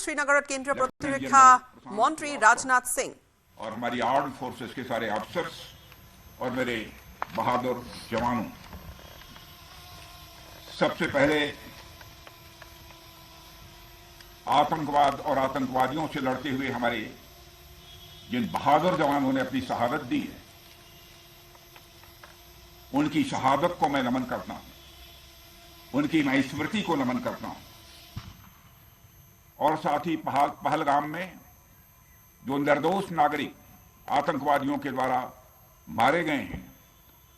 श्रीनगर केंद्रीय प्रतिरक्षा मंत्री राजनाथ सिंह और हमारी आर्म फोर्सेस के सारे अफसर्स और मेरे बहादुर जवानों, सबसे पहले आतंकवाद और आतंकवादियों से लड़ते हुए हमारे जिन बहादुर जवानों ने अपनी शहादत दी है, उनकी शहादत को मैं नमन करता हूं, उनकी मैं स्मृति को नमन करता हूं। और साथ ही पहलगाम में जो निर्दोष नागरिक आतंकवादियों के द्वारा मारे गए हैं,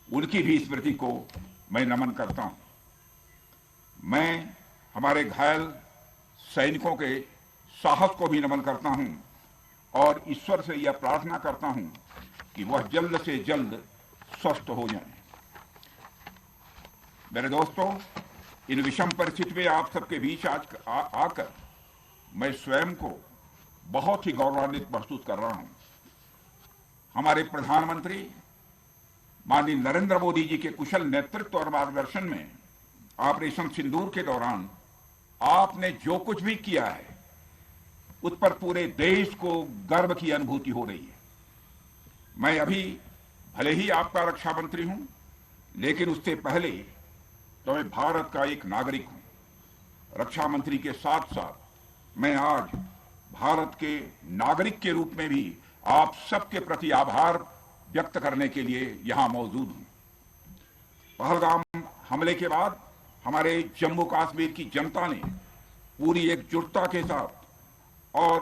उनकी भी स्मृति को मैं नमन करता हूं। मैं हमारे घायल सैनिकों के साहस को भी नमन करता हूं और ईश्वर से यह प्रार्थना करता हूं कि वह जल्द से जल्द स्वस्थ हो जाएं। मेरे दोस्तों, इन विषम परिस्थिति में आप सबके बीच आज आकर मैं स्वयं को बहुत ही गौरवान्वित महसूस कर रहा हूं। हमारे प्रधानमंत्री माननीय नरेंद्र मोदी जी के कुशल नेतृत्व और मार्गदर्शन में ऑपरेशन सिंदूर के दौरान आपने जो कुछ भी किया है, उस पर पूरे देश को गर्व की अनुभूति हो रही है। मैं अभी भले ही आपका रक्षा मंत्री हूं, लेकिन उससे पहले तो मैं भारत का एक नागरिक हूं। रक्षा मंत्री के साथ साथ मैं आज भारत के नागरिक के रूप में भी आप सबके प्रति आभार व्यक्त करने के लिए यहां मौजूद हूं। पहलगाम हमले के बाद हमारे जम्मू कश्मीर की जनता ने पूरी एकजुटता के साथ और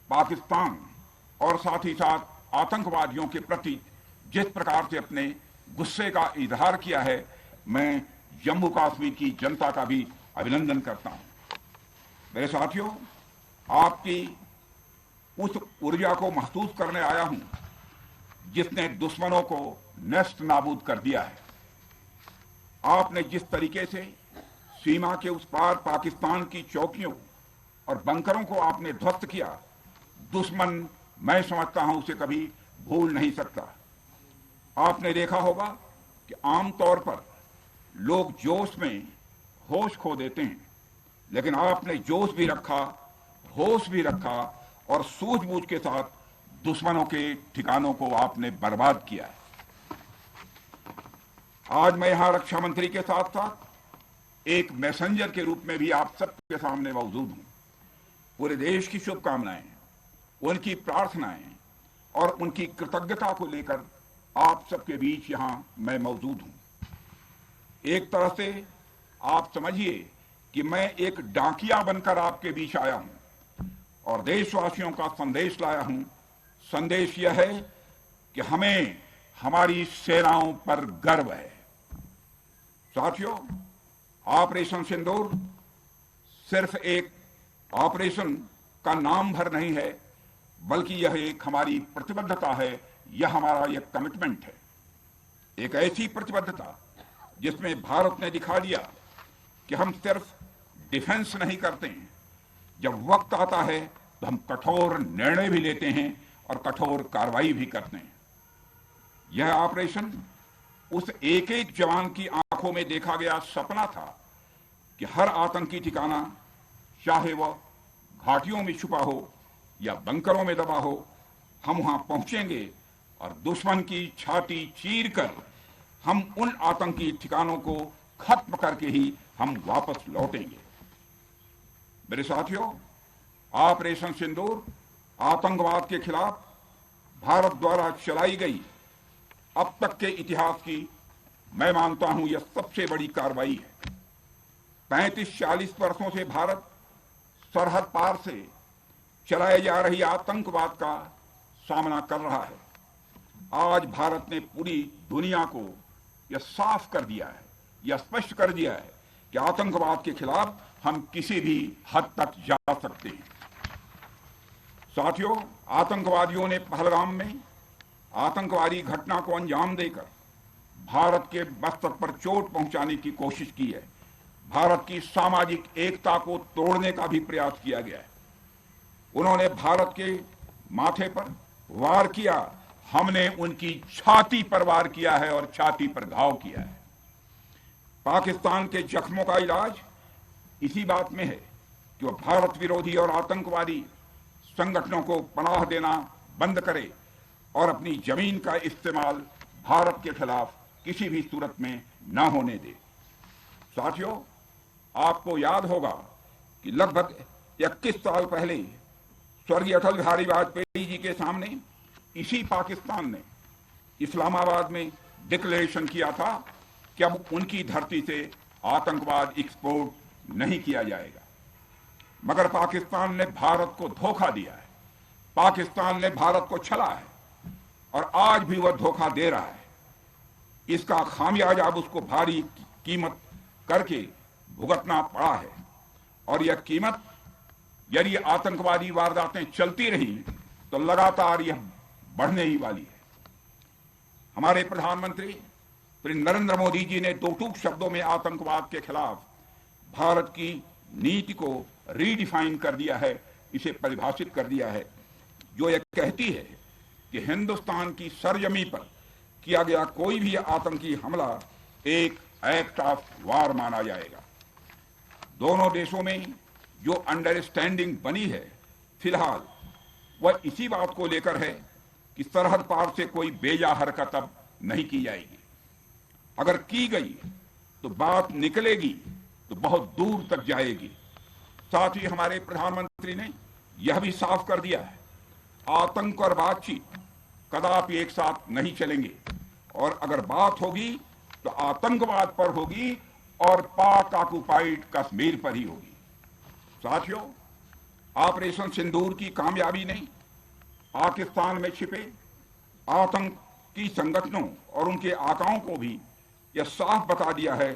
पाकिस्तान और साथ ही साथ आतंकवादियों के प्रति जिस प्रकार से अपने गुस्से का इजहार किया है, मैं जम्मू कश्मीर की जनता का भी अभिनंदन करता हूं। मेरे साथियों, आपकी उस ऊर्जा को महसूस करने आया हूं जिसने दुश्मनों को नष्ट नाबूद कर दिया है। आपने जिस तरीके से सीमा के उस पार पाकिस्तान की चौकियों और बंकरों को आपने ध्वस्त किया, दुश्मन मैं समझता हूं उसे कभी भूल नहीं सकता। आपने देखा होगा कि आमतौर पर लोग जोश में होश खो देते हैं, लेकिन आपने जोश भी रखा, होश भी रखा और सूझबूझ के साथ दुश्मनों के ठिकानों को आपने बर्बाद किया है। आज मैं यहां रक्षा मंत्री के साथ साथ एक मैसेंजर के रूप में भी आप सबके सामने मौजूद हूं। पूरे देश की शुभकामनाएं, उनकी प्रार्थनाएं और उनकी कृतज्ञता को लेकर आप सबके बीच यहां मैं मौजूद हूं। एक तरह से आप समझिए कि मैं एक डाकिया बनकर आपके बीच आया हूं और देशवासियों का संदेश लाया हूं। संदेश यह है कि हमें हमारी सेनाओं पर गर्व है। साथियों, ऑपरेशन सिंदूर सिर्फ एक ऑपरेशन का नाम भर नहीं है, बल्कि यह एक हमारी प्रतिबद्धता है, यह हमारा एक कमिटमेंट है। एक ऐसी प्रतिबद्धता जिसमें भारत ने दिखा दिया कि हम सिर्फ डिफेंस नहीं करते हैं, जब वक्त आता है तो हम कठोर निर्णय भी लेते हैं और कठोर कार्रवाई भी करते हैं। यह ऑपरेशन उस एक एक जवान की आंखों में देखा गया सपना था कि हर आतंकी ठिकाना, चाहे वह घाटियों में छुपा हो या बंकरों में दबा हो, हम वहां पहुंचेंगे और दुश्मन की छाती चीरकर हम उन आतंकी ठिकानों को खत्म करके ही हम वापस लौटेंगे। मेरे साथियों, ऑपरेशन सिंदूर आतंकवाद के खिलाफ भारत द्वारा चलाई गई अब तक के इतिहास की, मैं मानता हूं, यह सबसे बड़ी कार्रवाई है। 35-40 वर्षों से भारत सरहद पार से चलाई जा रही आतंकवाद का सामना कर रहा है। आज भारत ने पूरी दुनिया को यह साफ कर दिया है, यह स्पष्ट कर दिया है कि आतंकवाद के खिलाफ हम किसी भी हद तक जा सकते हैं। साथियों, आतंकवादियों ने पहलगाम में आतंकवादी घटना को अंजाम देकर भारत के मस्तक पर चोट पहुंचाने की कोशिश की है। भारत की सामाजिक एकता को तोड़ने का भी प्रयास किया गया है। उन्होंने भारत के माथे पर वार किया, हमने उनकी छाती पर वार किया है और छाती पर घाव किया है। पाकिस्तान के जख्मों का इलाज इसी बात में है कि वह भारत विरोधी और आतंकवादी संगठनों को पनाह देना बंद करे और अपनी जमीन का इस्तेमाल भारत के खिलाफ किसी भी सूरत में न होने दे। साथियों, आपको याद होगा कि लगभग 21 साल पहले स्वर्गीय अटल बिहारी वाजपेयी जी के सामने इसी पाकिस्तान ने इस्लामाबाद में डिक्लेरेशन किया था कि अब उनकी धरती से आतंकवाद एक्सपोर्ट नहीं किया जाएगा। मगर पाकिस्तान ने भारत को धोखा दिया है, पाकिस्तान ने भारत को छला है और आज भी वह धोखा दे रहा है। इसका खामियाजा अब उसको भारी कीमत करके भुगतना पड़ा है और यह कीमत यदि आतंकवादी वारदातें चलती रही तो लगातार यह बढ़ने ही वाली है। हमारे प्रधानमंत्री श्री नरेंद्र मोदी जी ने दो टूक शब्दों में आतंकवाद के खिलाफ भारत की नीति को रीडिफाइन कर दिया है, इसे परिभाषित कर दिया है, जो यह कहती है कि हिंदुस्तान की सरजमी पर किया गया कोई भी आतंकी हमला एक एक्ट ऑफ वार माना जाएगा। दोनों देशों में जो अंडरस्टैंडिंग बनी है फिलहाल वह इसी बात को लेकर है कि सरहद पार से कोई बेजा हरकत अब नहीं की जाएगी। अगर की गई तो बात निकलेगी तो बहुत दूर तक जाएगी। साथ ही हमारे प्रधानमंत्री ने यह भी साफ कर दिया है, आतंक और बातचीत कदापि एक साथ नहीं चलेंगे और अगर बात होगी तो आतंकवाद पर होगी और पाक ऑक्युपाइड कश्मीर पर ही होगी। साथियों, ऑपरेशन सिंदूर की कामयाबी ने पाकिस्तान में छिपे आतंकी संगठनों और उनके आकाओं को भी यह साफ बता दिया है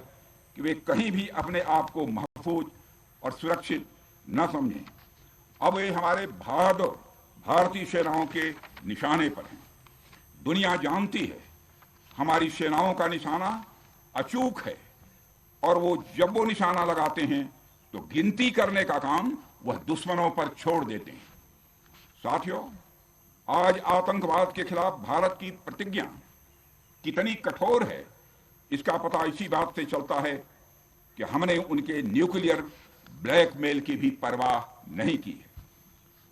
कि वे कहीं भी अपने आप को महफूज और सुरक्षित न समझें। अब वे हमारे बहादुर भारतीय सेनाओं के निशाने पर हैं। दुनिया जानती है हमारी सेनाओं का निशाना अचूक है और वो जब वो निशाना लगाते हैं तो गिनती करने का काम वह दुश्मनों पर छोड़ देते हैं। साथियों, आज आतंकवाद के खिलाफ भारत की प्रतिज्ञा कितनी कठोर है इसका पता इसी बात से चलता है कि हमने उनके न्यूक्लियर ब्लैकमेल की भी परवाह नहीं की है।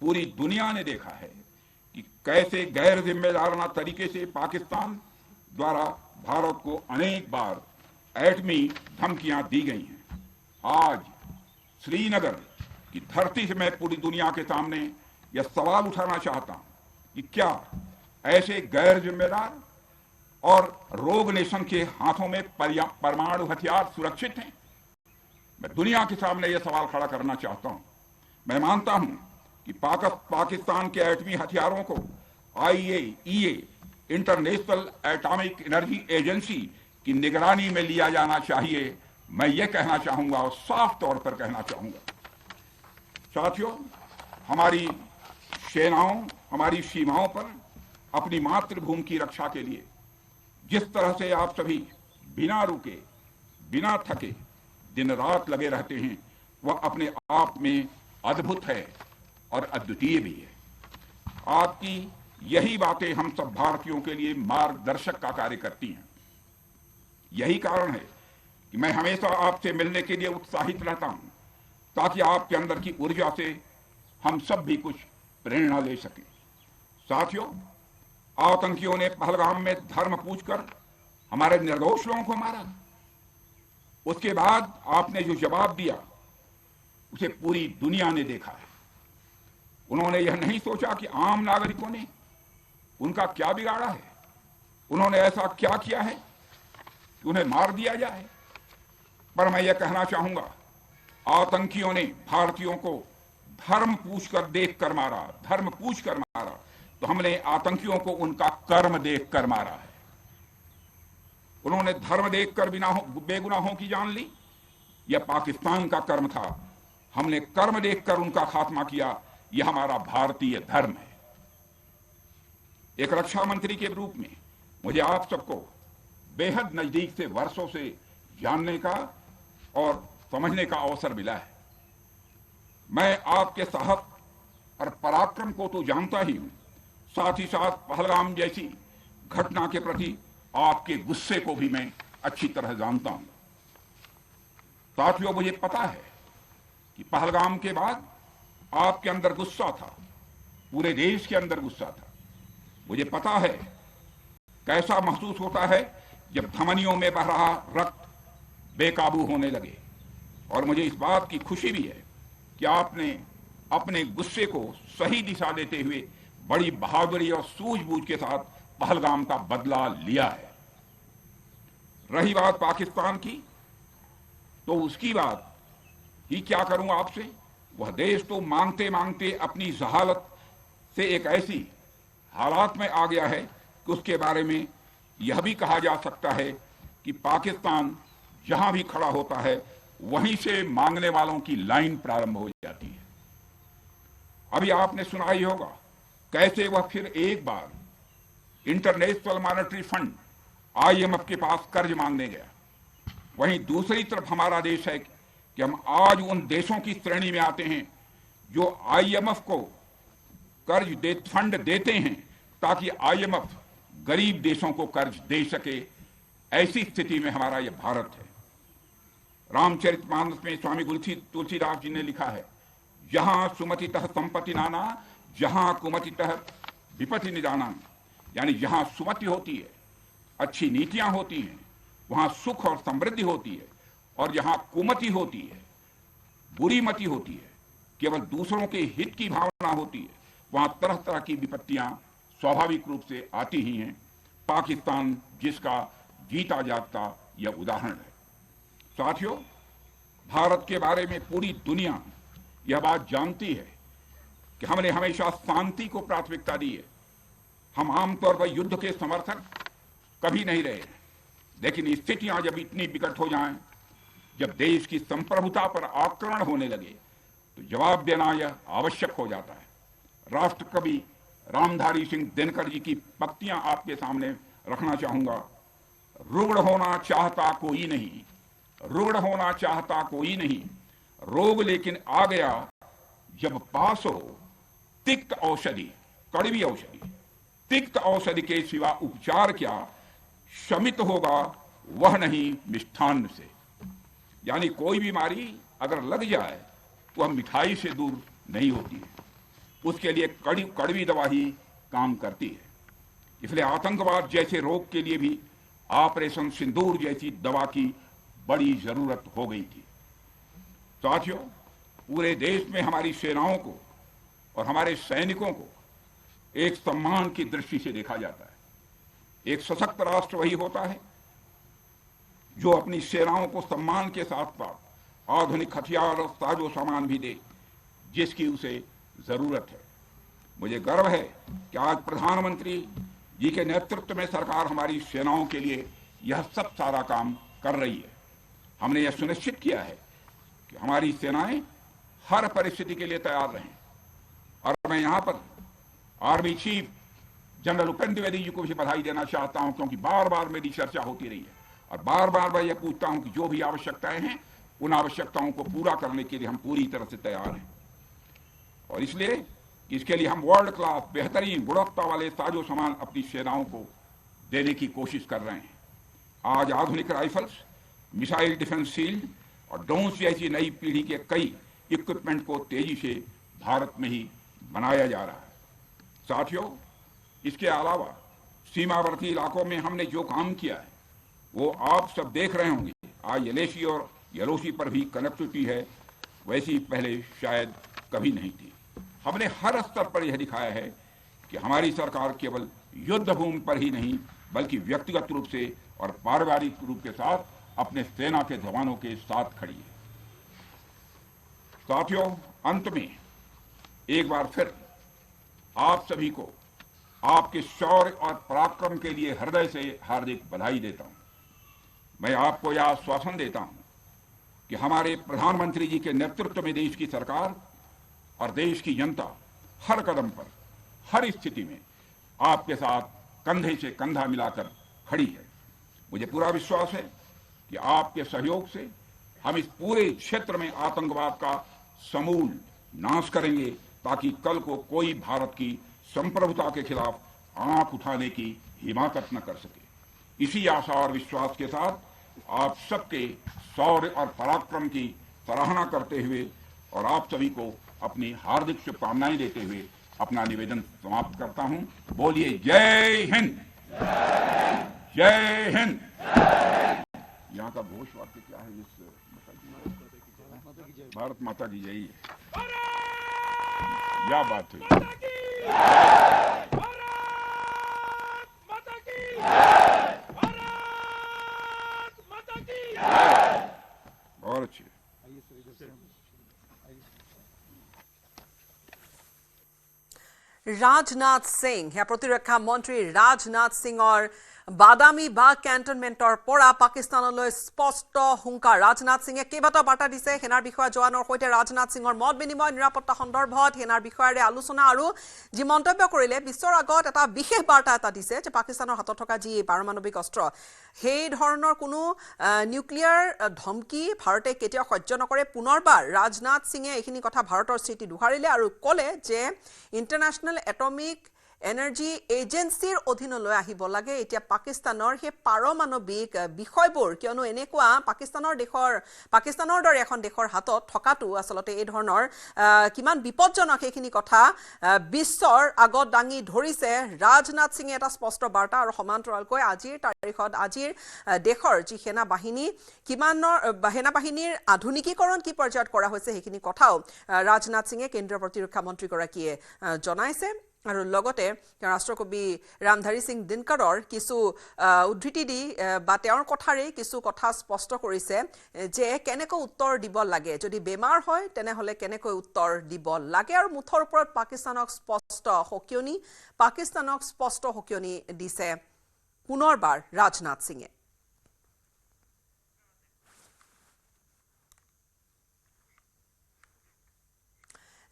पूरी दुनिया ने देखा है कि कैसे गैर जिम्मेदाराना तरीके से पाकिस्तान द्वारा भारत को अनेक बार एटमी धमकियां दी गई हैं। आज श्रीनगर की धरती से मैं पूरी दुनिया के सामने यह सवाल उठाना चाहता हूं कि क्या ऐसे गैर जिम्मेदार और रोग नेशन के हाथों में परमाणु हथियार सुरक्षित हैं? मैं दुनिया के सामने यह सवाल खड़ा करना चाहता हूं। मैं मानता हूं कि पाकिस्तान के एटमी हथियारों को IAEA international atomic energy agency की निगरानी में लिया जाना चाहिए। मैं ये कहना चाहूंगा और साफ तौर पर कहना चाहूंगा। साथियों, हमारी सेनाओं हमारी सीमाओं पर अपनी मातृभूमि की रक्षा के लिए जिस तरह से आप सभी बिना रुके बिना थके दिन रात लगे रहते हैं वह अपने आप में अद्भुत है और अद्वितीय भी है। आपकी यही बातें हम सब भारतीयों के लिए मार्गदर्शक का कार्य करती हैं। यही कारण है कि मैं हमेशा आपसे मिलने के लिए उत्साहित रहता हूं ताकि आपके अंदर की ऊर्जा से हम सब भी कुछ प्रेरणा ले सकें। साथियों, आतंकियों ने पहलगाम में धर्म पूछकर हमारे निर्दोष लोगों को मारा। उसके बाद आपने जो जवाब दिया उसे पूरी दुनिया ने देखा है। उन्होंने यह नहीं सोचा कि आम नागरिकों ने उनका क्या बिगाड़ा है, उन्होंने ऐसा क्या किया है कि उन्हें मार दिया जाए। पर मैं यह कहना चाहूंगा, आतंकियों ने भारतीयों को धर्म पूछकर देखकर मारा, धर्म पूछकर मारा, तो हमने आतंकियों को उनका कर्म देखकर मारा है। उन्होंने धर्म देखकर बेगुनाहों की जान ली, यह पाकिस्तान का कर्म था। हमने कर्म देखकर उनका खात्मा किया, यह हमारा भारतीय धर्म है। एक रक्षा मंत्री के रूप में मुझे आप सबको बेहद नजदीक से वर्षों से जानने का और समझने का अवसर मिला है। मैं आपके साहस और पराक्रम को तो जानता ही हूं, साथ ही साथ पहलगाम जैसी घटना के प्रति आपके गुस्से को भी मैं अच्छी तरह जानता हूं। साथियों, मुझे पता है कि पहलगाम के बाद आपके अंदर गुस्सा था, पूरे देश के अंदर गुस्सा था। मुझे पता है कैसा महसूस होता है जब धमनियों में बह रहा रक्त बेकाबू होने लगे। और मुझे इस बात की खुशी भी है कि आपने अपने गुस्से को सही दिशा देते हुए बड़ी बहादुरी और सूझबूझ के साथ पहलगाम का बदला लिया है। रही बात पाकिस्तान की, तो उसकी बात ही क्या करूं आपसे। वह देश तो मांगते मांगते अपनी जहालत से एक ऐसी हालात में आ गया है कि उसके बारे में यह भी कहा जा सकता है कि पाकिस्तान जहां भी खड़ा होता है वहीं से मांगने वालों की लाइन प्रारंभ हो जाती है। अभी आपने सुना ही होगा कैसे वह फिर एक बार इंटरनेशनल मॉनेटरी फंड IMF के पास कर्ज मांगने गया। वहीं दूसरी तरफ हमारा देश है कि हम आज उन देशों की श्रेणी में आते हैं जो IMF को फंड देते हैं ताकि IMF गरीब देशों को कर्ज दे सके। ऐसी स्थिति में हमारा यह भारत है। रामचरितमानस में स्वामी तुलसीदास जी ने लिखा है, जहां सुमतितः संपत्ति नाना, जहां कुमतितः विपत्ति निदाना। यानी जहां सुमति होती है, अच्छी नीतियां होती हैं, वहां सुख और समृद्धि होती है, और जहां कुमति होती है, बुरी मति होती है, केवल दूसरों के हित की भावना होती है, वहां तरह तरह की विपत्तियां स्वाभाविक रूप से आती ही हैं। पाकिस्तान जिसका जीता जागता यह उदाहरण है। साथियों, भारत के बारे में पूरी दुनिया यह बात जानती है कि हमने हमेशा शांति को प्राथमिकता दी है। हम आमतौर पर युद्ध के समर्थक कभी नहीं रहे, लेकिन स्थितियां जब इतनी विकट हो जाएं, जब देश की संप्रभुता पर आक्रमण होने लगे, तो जवाब देना यह आवश्यक हो जाता है। राष्ट्र कवि रामधारी सिंह दिनकर जी की पंक्तियां आपके सामने रखना चाहूंगा। रुग्ण होना चाहता कोई नहीं, रुग्ण होना चाहता कोई नहीं, रोग लेकिन आ गया जब पास हो तिक्त औषधि, कड़वी औषधि। तिक्त औषधि के सिवा उपचार क्या, शमित होगा वह नहीं मिष्ठान्न से। यानी कोई बीमारी अगर लग जाए तो वह मिठाई से दूर नहीं होती है, उसके लिए कड़वी दवा ही काम करती है। इसलिए आतंकवाद जैसे रोग के लिए भी ऑपरेशन सिंदूर जैसी दवा की बड़ी जरूरत हो गई थी। साथियों, पूरे देश में हमारी सेनाओं को और हमारे सैनिकों को एक सम्मान की दृष्टि से देखा जाता है। एक सशक्त राष्ट्र वही होता है जो अपनी सेनाओं को सम्मान के साथ साथ आधुनिक हथियार और साजो सामान भी दे जिसकी उसे जरूरत है। मुझे गर्व है कि आज प्रधानमंत्री जी के नेतृत्व में सरकार हमारी सेनाओं के लिए यह सब सारा काम कर रही है। हमने यह सुनिश्चित किया है कि हमारी सेनाएं हर परिस्थिति के लिए तैयार रहें। और मैं यहां पर army chief general Upendra Dwivedi ji को भी बधाई देना चाहता हूं, क्योंकि बार बार मेरी चर्चा होती रही है और बार बार मैं यह पूछता हूं कि जो भी आवश्यकताएं हैं उन आवश्यकताओं को पूरा करने के लिए हम पूरी तरह से तैयार हैं। और इसलिए इसके लिए हम वर्ल्ड क्लास बेहतरीन गुणवत्ता वाले साजो सामान अपनी सेनाओं को देने की कोशिश कर रहे हैं। आज आधुनिक राइफल्स, मिसाइल डिफेंस शील्ड और ड्रोन्स जैसी नई पीढ़ी के कई इक्विपमेंट को तेजी से भारत में ही बनाया जा रहा है। साथियों, इसके अलावा सीमावर्ती इलाकों में हमने जो काम किया है वो आप सब देख रहे होंगे। आज एलएसी और एलओसी पर भी कनेक्टिविटी है, वैसी पहले शायद कभी नहीं थी। हमने हर स्तर पर यह दिखाया है कि हमारी सरकार केवल युद्ध भूमि पर ही नहीं बल्कि व्यक्तिगत रूप से और पारिवारिक रूप के साथ अपने सेना के जवानों के साथ खड़ी है। साथियों, अंत में एक बार फिर आप सभी को आपके शौर्य और पराक्रम के लिए हृदय से हार्दिक बधाई देता हूं। मैं आपको यह आश्वासन देता हूं कि हमारे प्रधानमंत्री जी के नेतृत्व में देश की सरकार और देश की जनता हर कदम पर, हर स्थिति में आपके साथ कंधे से कंधा मिलाकर खड़ी है। मुझे पूरा विश्वास है कि आपके सहयोग से हम इस पूरे क्षेत्र में आतंकवाद का समूल नाश करेंगे, ताकि कल को कोई भारत की संप्रभुता के खिलाफ आंख उठाने की हिमाकत न कर सके। इसी आशा और विश्वास के साथ आप सबके शौर्य और पराक्रम की सराहना करते हुए और आप सभी को अपनी हार्दिक शुभकामनाएं देते हुए अपना निवेदन समाप्त करता हूं। बोलिए जय हिंद, जय हिंद। यहाँ का घोष वाक्य क्या है? इस भारत माता की जय। क्या बात है, बहुत अच्छी। राजनाथ सिंह या प्रतिरक्षा मंत्री राजनाथ सिंहर बादामी बाग केन्टनमेन्टर পৰা পাকিস্তানলৈ স্পষ্ট হুংকাৰ। ৰাজনাথ সিঙে কেইবাটাও বাৰ্তা দিছে। সেনাৰ বিষয়া জোৱানৰ সৈতে ৰাজনাথ সিঙৰ মত বিনিময়, নিৰাপত্তা সন্দৰ্ভত সেনাৰ বিষয়াৰে আলোচনা আৰু যি মন্তব্য কৰিলে বিশ্বৰ আগত এটা বিশেষ বাৰ্তা এটা দিছে যে পাকিস্তানৰ হাতত থকা যি পাৰমাণৱিক অস্ত্ৰ, সেই ধৰণৰ কোনো নিউক্লিয়াৰ ধমকি ভাৰতে কেতিয়াও সহ্য নকৰে। পুনৰবাৰ ৰাজনাথ সিঙে এইখিনি কথা ভাৰতৰ স্থিতি দোহাৰিলে আৰু ক'লে যে ইণ্টাৰনেশ্যনেল এটমিক এনাৰ্জি এজেন্সিৰ অধীনলৈ আহিব লাগে এতিয়া পাকিস্তানৰ সেই পাৰমাণৱিক বিষয়বোৰ, কিয়নো এনেকুৱা পাকিস্তানৰ দৰে এখন দেশৰ হাতত থকাটো আচলতে এই ধৰণৰ কিমান বিপদজনক সেইখিনি কথা বিশ্বৰ আগত দাঙি ধৰিছে ৰাজনাথ সিঙে এটা স্পষ্ট বাৰ্তা। আৰু সমান্তৰালকৈ আজিৰ তাৰিখত আজিৰ দেশৰ যি সেনাবাহিনীৰ আধুনিকীকৰণ কি পৰ্যায়ত কৰা হৈছে সেইখিনি কথাও ৰাজনাথ সিঙে কেন্দ্ৰীয় প্ৰতিৰক্ষা মন্ত্ৰীগৰাকীয়ে জনাইছে। আৰু লগতে ৰাষ্ট্ৰকবি ৰামধাৰী সিং দিনকাৰৰ কিছু উদ্ধৃতি দি বা তেওঁৰ কথাৰে কিছু কথা স্পষ্ট কৰিছে যে কেনেকৈ উত্তৰ দিব লাগে, যদি বেমাৰ হয় তেনেহ'লে কেনেকৈ উত্তৰ দিব লাগে। আৰু মুঠৰ ওপৰত পাকিস্তানক স্পষ্ট সকিয়নি দিছে পুনৰবাৰ ৰাজনাথ সিঙে।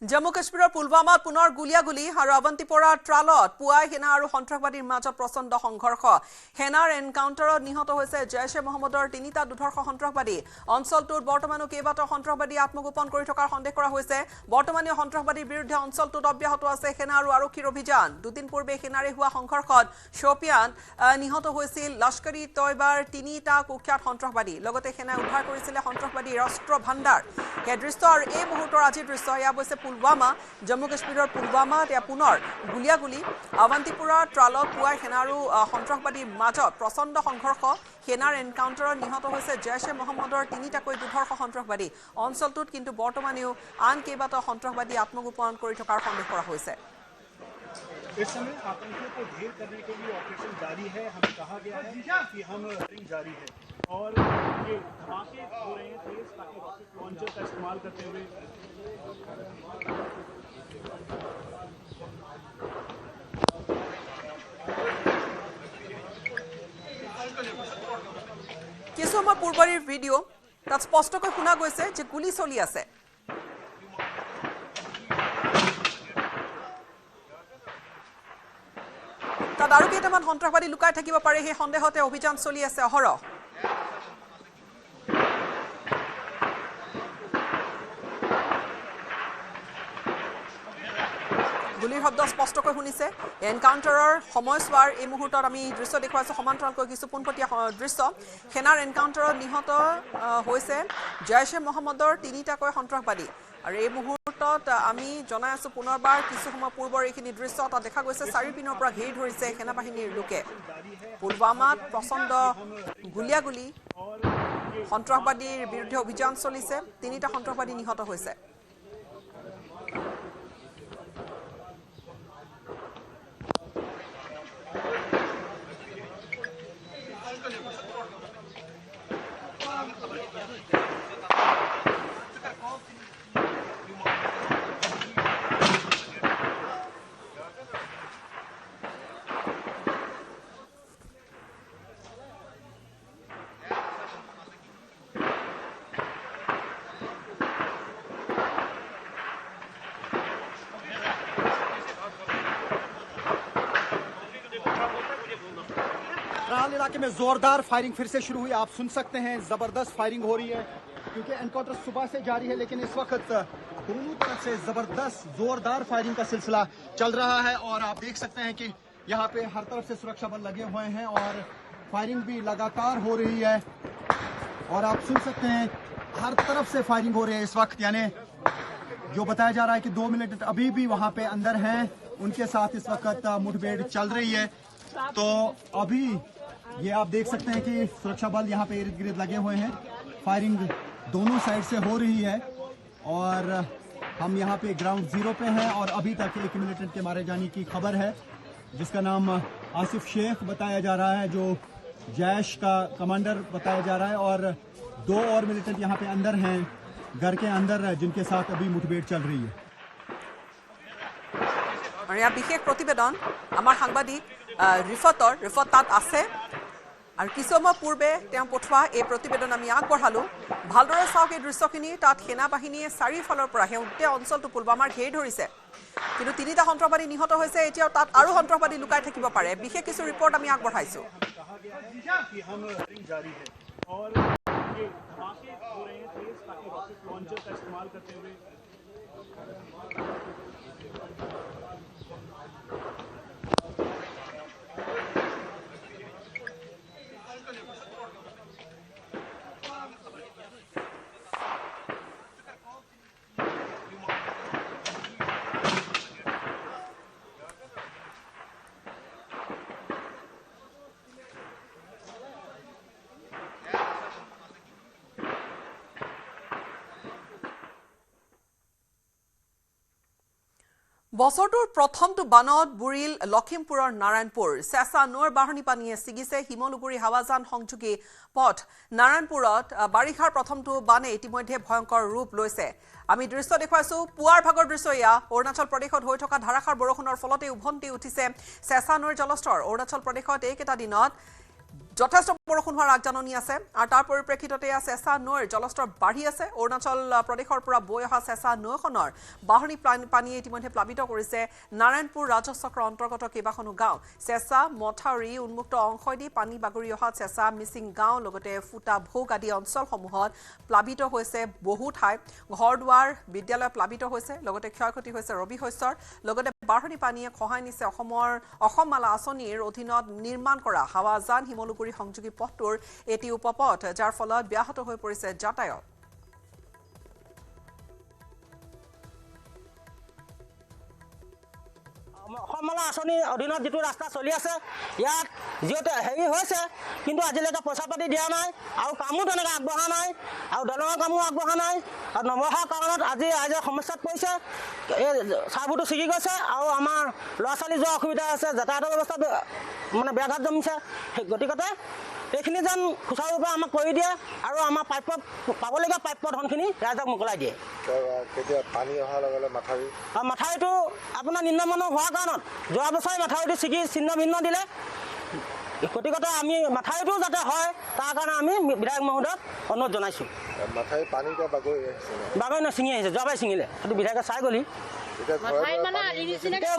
জম্মু কাশ্মীৰৰ পুলৱামাত পুনৰ গুলিয়াগুলি আৰু অৱন্তিপৰা ট্ৰালত পুৱাই সেনা আৰু সন্ত্ৰাসবাদীৰ মাজত প্ৰচণ্ড সংঘৰ্ষ। সেনাৰ এনকাউণ্টাৰত নিহত হৈছে জৈশ-এ মহম্মদৰ 3টা দুৰ্ধৰ্ষ সন্ত্ৰাসবাদী। অঞ্চলটোত বৰ্তমানো কেইবাটাও সন্ত্ৰাসবাদী আত্মগোপন কৰি থকাৰ সন্দেহ কৰা হৈছে। বৰ্তমানীয় সন্ত্ৰাসবাদীৰ বিৰুদ্ধে অঞ্চলটোত অব্যাহত আছে সেনা আৰু আৰক্ষীৰ অভিযান। দুদিন পূৰ্বে সেনাৰে হোৱা সংঘৰ্ষত শ্বপিয়ান নিহত হৈছিল লস্কৰী তয়বাৰ 3টা কুখ্যাত সন্ত্ৰাসবাদী। লগতে সেনাই উদ্ধাৰ কৰিছিলে সন্ত্ৰাসবাদীৰ অস্ত্ৰ ভাণ্ডাৰ। সেই দৃশ্য আৰু এই মুহূৰ্তৰ আজিৰ দৃশ্য এয়া অৱশ্যে পুলৱামা, জম্মু কাশ্মীৰৰ পুলৱামাত এয়া পুনৰ গুলিয়াগুলি। অৱন্তিপুৰা ট্ৰালত পুৱাই সেনা আৰু সন্ত্ৰাসবাদীৰ মাজত প্ৰচণ্ড সংঘৰ্ষ। সেনাৰ এনকাউণ্টাৰত নিহত হৈছে জৈশ-এ মহম্মদৰ 3টাকৈ দুৰ্ধৰ্ষ সন্ত্ৰাসবাদী। অঞ্চলটোত কিন্তু বৰ্তমানেও আন কেইবাটাও সন্ত্ৰাসবাদী আত্মগোপন কৰি থকাৰ সন্দেহ কৰা হৈছে। इस समय आतंकियों को ढेर करने के लिए ऑपरेशन जारी है। हमें कहा गया है कि हम जारी है और ये धमाके हो रहे हैं तेज, ताकि रॉकेट लॉन्चर का इस्तेमाल करते हुए কিছু সময় পূৰ্বৰে ভিডিঅ' তাত স্পষ্টকৈ শুনা গৈছে যে গুলি চলি আছে। তাত আৰু কেইটামান সন্ত্ৰাসবাদী লুকাই থাকিব পাৰে সেই সন্দেহতে অভিযান চলি আছে অহৰহ। গুলিৰ শব্দ স্পষ্টকৈ শুনিছে। এনকাউণ্টাৰৰ সময়ছোৱাৰ এই মুহূৰ্তত আমি দৃশ্য দেখুৱাইছো সমান্তৰালকৈ কিছু পোনপটীয়া দৃশ্য। সেনাৰ এনকাউণ্টাৰত নিহত হৈছে জৈশ-এ মহম্মদৰ 3টাকৈ সন্ত্ৰাসবাদী। আৰু এই মুহূৰ্তত আমি জনাই আছো পুনৰবাৰ কিছু সময় পূৰ্বৰ এইখিনি দৃশ্য তাত দেখা গৈছে চাৰিওপিনৰ পৰা ঘেৰি ধৰিছে সেনাবাহিনীৰ লোকে। পুলৱামাত প্ৰচণ্ড গুলিয়াগুলি, সন্ত্ৰাসবাদীৰ বিৰুদ্ধে অভিযান চলিছে, 3টা সন্ত্ৰাসবাদী নিহত হৈছে। इलाके में जोरदार फायरिंग फिर से शुरू हुई। आप सुन सकते हैं जबरदस्त फायरिंग हो रही है क्योंकि एनकाउंटर सुबह से जारी है, लेकिन इस वक्त दोनों तरफ से जबरदस्त जोरदार फायरिंग का सिलसिला चल रहा है। और आप देख सकते हैं कि यहाँ पे हर तरफ से सुरक्षा बल लगे हुए हैं और फायरिंग भी लगातार हो रही है। और आप सुन सकते हैं हर तरफ से फायरिंग हो रही है इस वक्त, यानी जो बताया जा रहा है कि 2 मिलिटेंट अभी भी वहां पे अंदर हैं, उनके साथ इस वक्त मुठभेड़ चल रही है। तो अभी ये आप देख सकते हैं कि सुरक्षा बल यहाँ पे इर्द गिर्द लगे हुए हैं, फायरिंग दोनों साइड से हो रही है और हम यहाँ पे ग्राउंड जीरो पे हैं और अभी तक एक मिलिटेंट के मारे जाने की खबर है जिसका नाम आसिफ शेख बताया जा रहा है, जो जैश का कमांडर बताया जा रहा है, और 2 और मिलिटेंट यहाँ पे अंदर हैं घर के अंदर जिनके साथ अभी मुठभेड़ चल रही है। और यहाँ विशेष प्रतिवेदन आमार सांबादिक रिफत तात आछे और किछु समय पूर्वे তেওঁ পঠোৱা এই প্ৰতিবেদন আমি আগবঢ়ালো। ভালদৰে চাওক এই দৃশ্যখিনি, তাত সেনা বাহিনীয়ে চাৰিওফালৰ পৰা সেই গোটেই অঞ্চলটো পুলৱামাৰ ঘেৰি ধৰিছে, কিন্তু 3টা সন্ত্ৰাসবাদী নিহত হৈছে। এতিয়াও তাত আৰু সন্ত্ৰাসবাদী লুকাই থাকিব পাৰে। বিশেষ কিছু ৰিপৰ্ট আমি আগবঢ়াইছো। और ये धमाके हो रहे हैं तेज ताकि रॉकेट लॉन्चर का इस्तेमाल करते हुए বছৰটোৰ প্ৰথমটো বানত বুৰিল লখিমপুৰৰ নাৰায়ণপুৰ। চেঁচা নৈৰ বাঢ়নী পানীয়ে ছিগিছে শিমলুগুৰি হাৱাজান সংযোগী পথ। নাৰায়ণপুৰত বাৰিষাৰ প্ৰথমটো বানে ইতিমধ্যে ভয়ংকৰ ৰূপ লৈছে। আমি দৃশ্য দেখুৱাইছো, পুৱাৰ ভাগৰ দৃশ্য এয়া। অৰুণাচল প্ৰদেশত হৈ থকা ধাৰাসাৰ বৰষুণৰ ফলতে উভন্তি উঠিছে চেঁচা নৈৰ জলস্তৰ। অৰুণাচল প্ৰদেশত এইকেইটা দিনত যথেষ্ট বৰষুণ হোৱাৰ আগজাননী আছে আৰু তাৰ পৰিপ্ৰেক্ষিততে চেঁচা নৈৰ জলস্তৰ বাঢ়ি আছে। অৰুণাচল প্ৰদেশৰ পৰা বৈ অহা চেঁচা নৈখনৰ বাঢ়নী পানীয়ে ইতিমধ্যে প্লাবিত কৰিছে নাৰায়ণপুৰ ৰাজহ চক্ৰ অন্তৰ্গত কেইবাখনো গাঁও। চেঁচা মথাউৰি উন্মুক্ত অংশদি পানী বাগৰি অহা চেঁচা মিচিং গাঁও লগতে ফুটা ভোগ আদি অঞ্চলসমূহত প্লাবিত হৈছে বহু ঠাই। ঘৰ দুৱাৰ বিদ্যালয় প্লাবিত হৈছে, লগতে ক্ষয়ক্ষতি হৈছে ৰবি শস্যৰ। লগতে বাঢ়নী পানীয়ে খহাই নিছে অসম মালা আঁচনিৰ অধীনত নিৰ্মাণ কৰা হাৱাজান শিমলুগুৰি সংযোগী পথটোৰ এটি উপপথ, যাৰ ফলত ব্যাহত হৈ পৰিছে যাতায়াত। অসম মালা আঁচনিৰ অধীনত যিটো ৰাস্তা চলি আছে, ইয়াত যিহেতু হেৰি হৈছে, কিন্তু আজিলৈকে পইচা পাতি দিয়া নাই আৰু কামো তেনেকৈ আগবঢ়া নাই আৰু দলঙৰ কামো আগবঢ়া নাই আৰু নবঢ়াৰ কাৰণত আজি ৰাইজে সমস্যাত পৰিছে। এই চাহবোৰটো ছিগি গৈছে আৰু আমাৰ ল'ৰা ছোৱালী যোৱা অসুবিধা আছে, যাতায়াতৰ ব্যৱস্থা মানে ব্যাঘাত জন্মিছে। গতিকে এইখিনি যেন সুচাৰুৰূপে আমাক কৰি দিয়ে আৰু আমাৰ পাবলগীয়া প্ৰাপ্য ধনখিনি ৰাইজক মোকলাই দিয়ে। কেতিয়া পানী অহাৰ লগে লগে মাথাউৰিটো আপোনাৰ নিম্নমানৰ হোৱাৰ কাৰণত যোৱা বছৰে মাথাউৰিটো ছিগি ছিন্ন ভিন্ন দিলে। গতিকে আমি মাথাউৰিটো যাতে হয় তাৰ কাৰণে আমি বিধায়ক মহোদয়ক অনুৰোধ জনাইছোঁ। মাথাউৰি পানী বাগৰি ছিঙি আহিছে, যোৱাবাৰ ছিঙিলে, সেইটো বিধায়কে চাই গ'লি।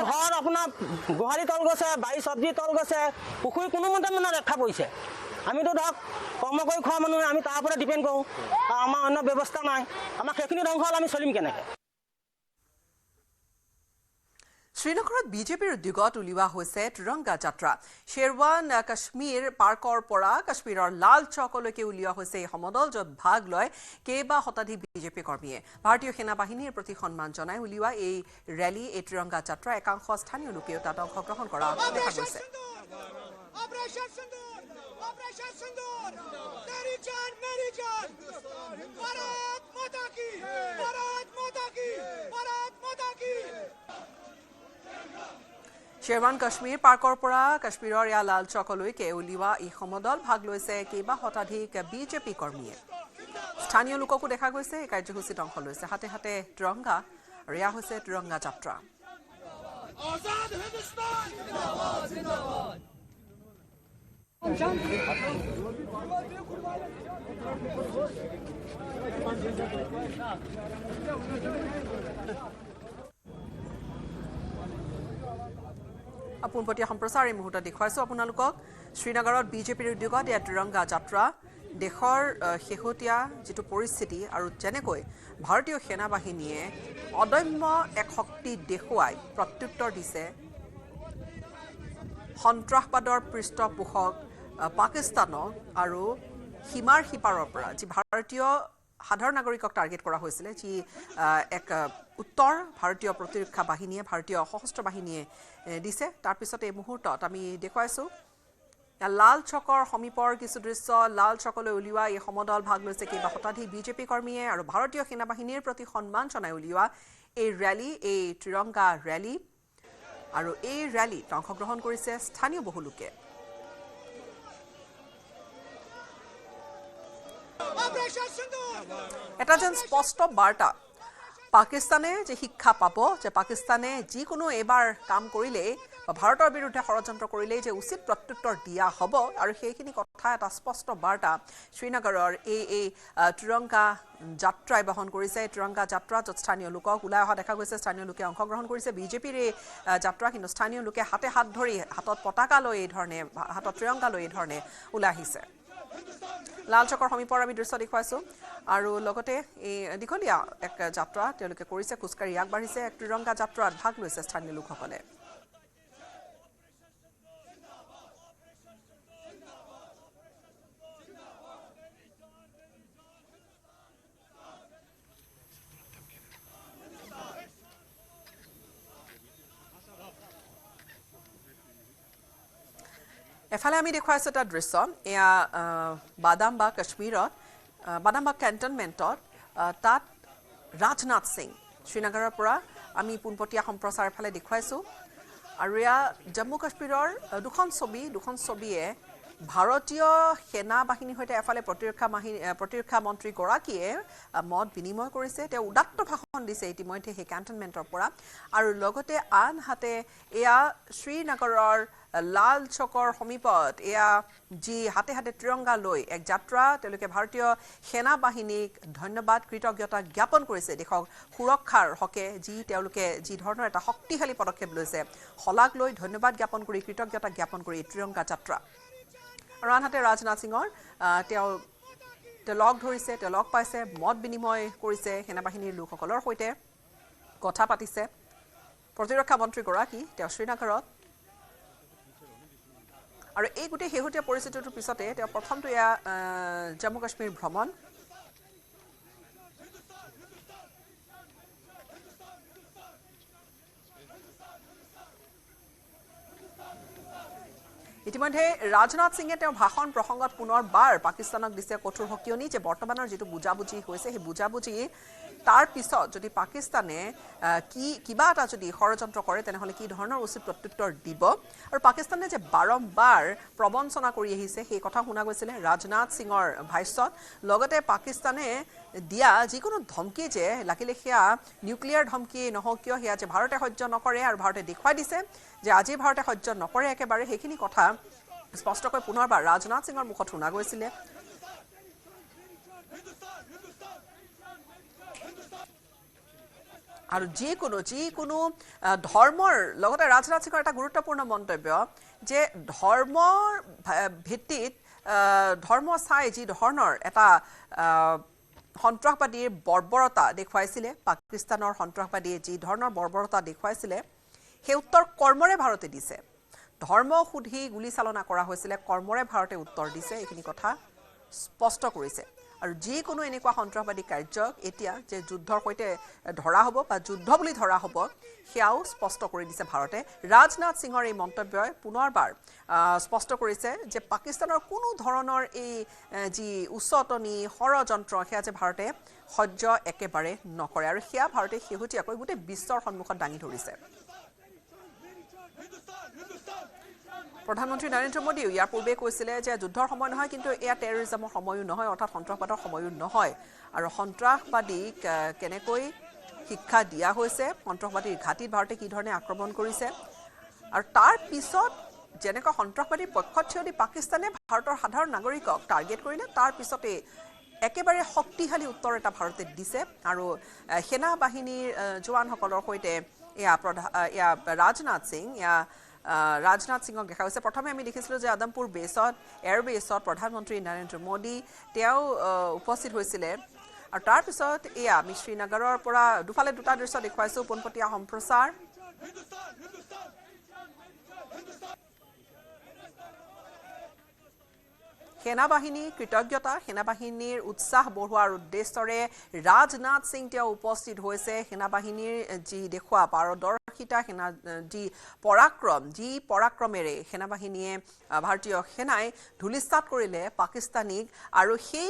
ঘৰত আপোনাৰ গোহালি তল গৈছে, বাৰী চব্জি তল গৈছে, পুখুৰী কোনোমতে মানে ৰক্ষা পৰিছে। আমিতো ধৰক কৰ্ম কৰি খোৱা মানুহ, আমি তাৰ ওপৰত ডিপেণ্ড কৰোঁ আৰু আমাৰ অন্য ব্যৱস্থা নাই। আমাক সেইখিনি ধ্বংস হ'লে আমি চলিম কেনেকৈ? শ্ৰীনগৰত বিজেপিৰ উদ্যোগত উলিওৱা হৈছে ত্ৰিৰংগা যাত্ৰা। শ্বেৰৱান কাশ্মীৰ পাৰ্কৰ পৰা কাশ্মীৰৰ লাল চকলৈকে উলিওৱা হৈছে এই সমদল, য'ত ভাগ লয় কেইবা শতাধিক বিজেপি কৰ্মীয়ে। ভাৰতীয় সেনা বাহিনীৰ প্ৰতি সন্মান জনাই উলিওৱা এই ৰেলী, এই ত্ৰিৰংগা যাত্ৰা একাংশ স্থানীয় লোকেও তাত অংশগ্ৰহণ কৰা দেখা গৈছে। শ্বেৰৱান কাশ্মীৰ পাৰ্কৰ পৰা কাশ্মীৰৰ এয়া লাল চকলৈকে উলিওৱা এই সমদল ভাগ লৈছে কেইবা শতাধিক বিজেপি কৰ্মীয়ে। স্থানীয় লোককো দেখা গৈছে এই কাৰ্যসূচীত অংশ লৈছে। হাতে হাতে ত্ৰিৰংগা, আৰু এয়া হৈছে ত্ৰিৰংগা যাত্ৰা। পোনপটীয়া সম্প্ৰচাৰ এই মুহূৰ্তত দেখুৱাইছোঁ আপোনালোকক। শ্ৰীনগৰত বিজেপিৰ উদ্যোগত এয়া ত্ৰিৰংগা যাত্ৰা। দেশৰ শেহতীয়া যিটো পৰিস্থিতি আৰু যেনেকৈ ভাৰতীয় সেনা বাহিনীয়ে অদম্য এক শক্তি দেখুৱাই প্ৰত্যুত্তৰ দিছে সন্ত্ৰাসবাদৰ পৃষ্ঠপোষক পাকিস্তানক, আৰু সীমাৰ সিপাৰৰ পৰা যি ভাৰতীয় সাধাৰণ নাগৰিকক টাৰ্গেট কৰা হৈছিলে, যি এক উত্তৰ ভাৰতীয় প্ৰতিৰক্ষা বাহিনীয়ে ভাৰতীয় সশস্ত্ৰ বাহিনীয়ে দিছে তাৰ পিছত এই মুহূৰ্তত আমি দেখুৱাইছোঁ লাল চকৰ সমীপৰ কিছু দৃশ্য লাল চকলৈ উলিওৱা এই সমদল ভাগ লৈছে কেইবা শতাধিক বিজেপি কৰ্মীয়ে আৰু ভাৰতীয় সেনা বাহিনীৰ প্ৰতি সন্মান জনাই উলিওৱা এই ৰেলী এই ত্ৰিৰংগা ৰেলী আৰু এই ৰেলীত অংশগ্ৰহণ কৰিছে স্থানীয় বহু লোকে এটা যেন স্পষ্ট বাৰ্তা পাকিস্তানে যে শিক্ষা পাব যে পাকিস্তানে যিকোনো এবাৰ কাম কৰিলেই বা ভাৰতৰ বিৰুদ্ধে ষড়যন্ত্ৰ কৰিলেই যে উচিত প্ৰত্যুত্তৰ দিয়া হ'ব আৰু সেইখিনি কথা এটা স্পষ্ট বাৰ্তা শ্ৰীনগৰৰ এই ত্ৰিৰংগা যাত্ৰাই বহন কৰিছে ত্ৰিৰংগা যাত্ৰা য'ত স্থানীয় লোকক ওলাই অহা দেখা গৈছে স্থানীয় লোকে অংশগ্ৰহণ কৰিছে বিজেপিৰ এই যাত্ৰা কিন্তু স্থানীয় লোকে হাতে হাত ধৰি হাতত পতাকা লৈ এই ধৰণে হাতত ত্ৰিৰংগা লৈ এই ধৰণে ওলাই আহিছে লাল চকৰ সমীপৰ আমি দৃশ্য দেখুৱাইছোঁ আৰু লগতে এই দীঘলীয়া এক যাত্ৰা তেওঁলোকে কৰিছে খোজকাঢ়ি আগবাঢ়িছে এক ত্ৰিৰংগা যাত্ৰাত ভাগ লৈছে স্থানীয় লোকসকলে এফালে আমি দেখুৱাইছোঁ এটা দৃশ্য এয়া বাদামবাগ কাশ্মীৰত বাদামবাগ কেণ্টনমেণ্টত তাত ৰাজনাথ সিং শ্ৰীনগৰৰ পৰা আমি পোনপটীয়া সম্প্ৰচাৰ ফালে দেখুৱাইছোঁ আৰু এয়া জম্মু কাশ্মীৰৰ দুখন ছবিয়ে ভাৰতীয় সেনা বাহিনীৰ সৈতে এফালে প্ৰতিৰক্ষা মন্ত্ৰীগৰাকীয়ে মত বিনিময় কৰিছে তেওঁ উদাত্ত ভাষণ দিছে ইতিমধ্যে সেই কেণ্টনমেণ্টৰ পৰা আৰু লগতে আনহাতে এয়া শ্ৰীনগৰৰ লাল চকৰ সমীপত এয়া যি হাতে হাতে ত্ৰিৰংগা লৈ এক যাত্ৰা তেওঁলোকে ভাৰতীয় সেনা বাহিনীক ধন্যবাদ কৃতজ্ঞতা জ্ঞাপন কৰিছে দেশক সুৰক্ষাৰ হকে তেওঁলোকে যি ধৰণৰ এটা শক্তিশালী পদক্ষেপ লৈছে শলাগ লৈ ধন্যবাদ জ্ঞাপন কৰি কৃতজ্ঞতা জ্ঞাপন কৰি ত্ৰিৰংগা যাত্ৰা আৰু আনহাতে ৰাজনাথ সিঙৰ তেওঁ লগ ধৰিছে তেওঁ লগ পাইছে মত বিনিময় কৰিছে সেনা বাহিনীৰ লোকসকলৰ সৈতে কথা পাতিছে প্ৰতিৰক্ষা মন্ত্ৰীগৰাকী তেওঁ শ্ৰীনগৰত আৰু এই গোটেই শেহতীয়া পৰিস্থিতিটোৰ পিছতে তেওঁ প্ৰথমটো এয়া জম্মু কাশ্মীৰ ভ্ৰমণ ইতিমধ্যে ৰাজনাথ সিঙে তেওঁ ভাষণ প্ৰসংগত পুনৰবাৰ পাকিস্তানক দিছে কঠোৰ সকিয়নি যে বৰ্তমানৰ যিটো বুজাবুজি হৈছে সেই বুজাবুজি তাৰ পিছত যদি পাকিস্তানে কিবা এটা যদি ষড়যন্ত্ৰ কৰে তেনেহ'লে কি ধৰণৰ উচিত প্ৰত্যুত্তৰ দিব আৰু পাকিস্তানে যে বাৰম্বাৰ প্ৰবঞ্চনা কৰি আহিছে সেই কথা শুনা গৈছিলে ৰাজনাথ সিঙৰ ভাষ্যত লগতে পাকিস্তানে দিয়া যিকোনো ধমকি যে লাগিলে সেয়া নিউক্লিয়াৰ ধমকি নহওক কিয় সেয়া যে ভাৰতে সহ্য নকৰে আৰু ভাৰতে দেখুৱাই দিছে যে আজি ভাৰতে সহ্য নকৰে একেবাৰে সেইখিনি কথা স্পষ্টকৈ পুনৰবাৰ ৰাজনাথ সিঙৰ মুখত শুনা গৈছিলে আৰু যিকোনো ধৰ্মৰ লগতে ৰাজনাথ সিঙৰ এটা গুৰুত্বপূৰ্ণ মন্তব্য যে ধৰ্মৰ ভিত্তিত ধৰ্ম চাই যি ধৰণৰ এটা সন্ত্ৰাসবাদীৰ বৰ্বৰতা দেখুৱাইছিলে পাকিস্তানৰ সন্ত্ৰাসবাদীয়ে যি ধৰণৰ বৰ্বৰতা দেখুৱাইছিলে সেই উত্তৰ কৰ্মৰে ভাৰতে দিছে ধৰ্ম সুধি গুলীচালনা কৰা হৈছিলে কৰ্মৰে ভাৰতে উত্তৰ দিছে এইখিনি কথা স্পষ্ট কৰিছে আৰু যিকোনো এনেকুৱা সন্ত্ৰাসবাদী কাৰ্যক এতিয়া যে যুদ্ধৰ সৈতে ধৰা হ'ব বা যুদ্ধ বুলি ধৰা হ'ব সেয়াও স্পষ্ট কৰি দিছে ভাৰতে ৰাজনাথ সিঙৰ এই মন্তব্যই পুনৰবাৰ স্পষ্ট কৰিছে যে পাকিস্তানৰ কোনো ধৰণৰ এই যি উচ্চতনী ষড়যন্ত্ৰ সেয়া যে ভাৰতে সহ্য একেবাৰে নকৰে আৰু সেয়া ভাৰতে শেহতীয়াকৈ গোটেই বিশ্বৰ সন্মুখত দাঙি ধৰিছে প্ৰধানমন্ত্ৰী নৰেন্দ্ৰ মোদীয়ে ইয়াৰ পূৰ্বে কৈছিলে যে যুদ্ধৰ সময় নহয় কিন্তু এয়া টেৰৰিজমৰ সময়ো নহয় অৰ্থাৎ সন্ত্ৰাসবাদৰ সময়ো নহয় আৰু সন্ত্ৰাসবাদীক কেনেকৈ শিক্ষা দিয়া হৈছে সন্ত্ৰাসবাদীৰ ঘাটিত ভাৰতে কি ধৰণে আক্ৰমণ কৰিছে আৰু তাৰ পিছত যেনেকৈ সন্ত্ৰাসবাদীৰ পক্ষত থিয় দি পাকিস্তানে ভাৰতৰ সাধাৰণ নাগৰিকক টাৰ্গেট কৰিলে তাৰ পিছতে একেবাৰে শক্তিশালী উত্তৰ এটা ভাৰতে দিছে আৰু সেনা বাহিনীৰ জোৱানসকলৰ সৈতে এয়া ৰাজনাথ সিঙক দেখা গৈছে প্ৰথমে আমি দেখিছিলোঁ যে আদমপুৰ এয়াৰবেছত প্ৰধানমন্ত্ৰী নৰেন্দ্ৰ মোদী তেওঁ উপস্থিত হৈছিলে আৰু তাৰপিছত এয়া আমি শ্ৰীনগৰৰ পৰা দুফালে দুটা দৃশ্য দেখুৱাইছোঁ পোনপটীয়া সম্প্ৰচাৰ সেনাবাহিনী কৃতজ্ঞতা সেনাবাহিনীৰ উৎসাহ বঢ়োৱাৰ উদ্দেশ্যৰে ৰাজনাথ সিং তেওঁ উপস্থিত হৈছে সেনাবাহিনীৰ যি দেখুৱা পাৰদৰ্শিতা যি পৰাক্ৰমেৰে সেনাবাহিনীয়ে ভাৰতীয় সেনাই ধুলিস্তাত কৰিলে পাকিস্তানীক আৰু সেই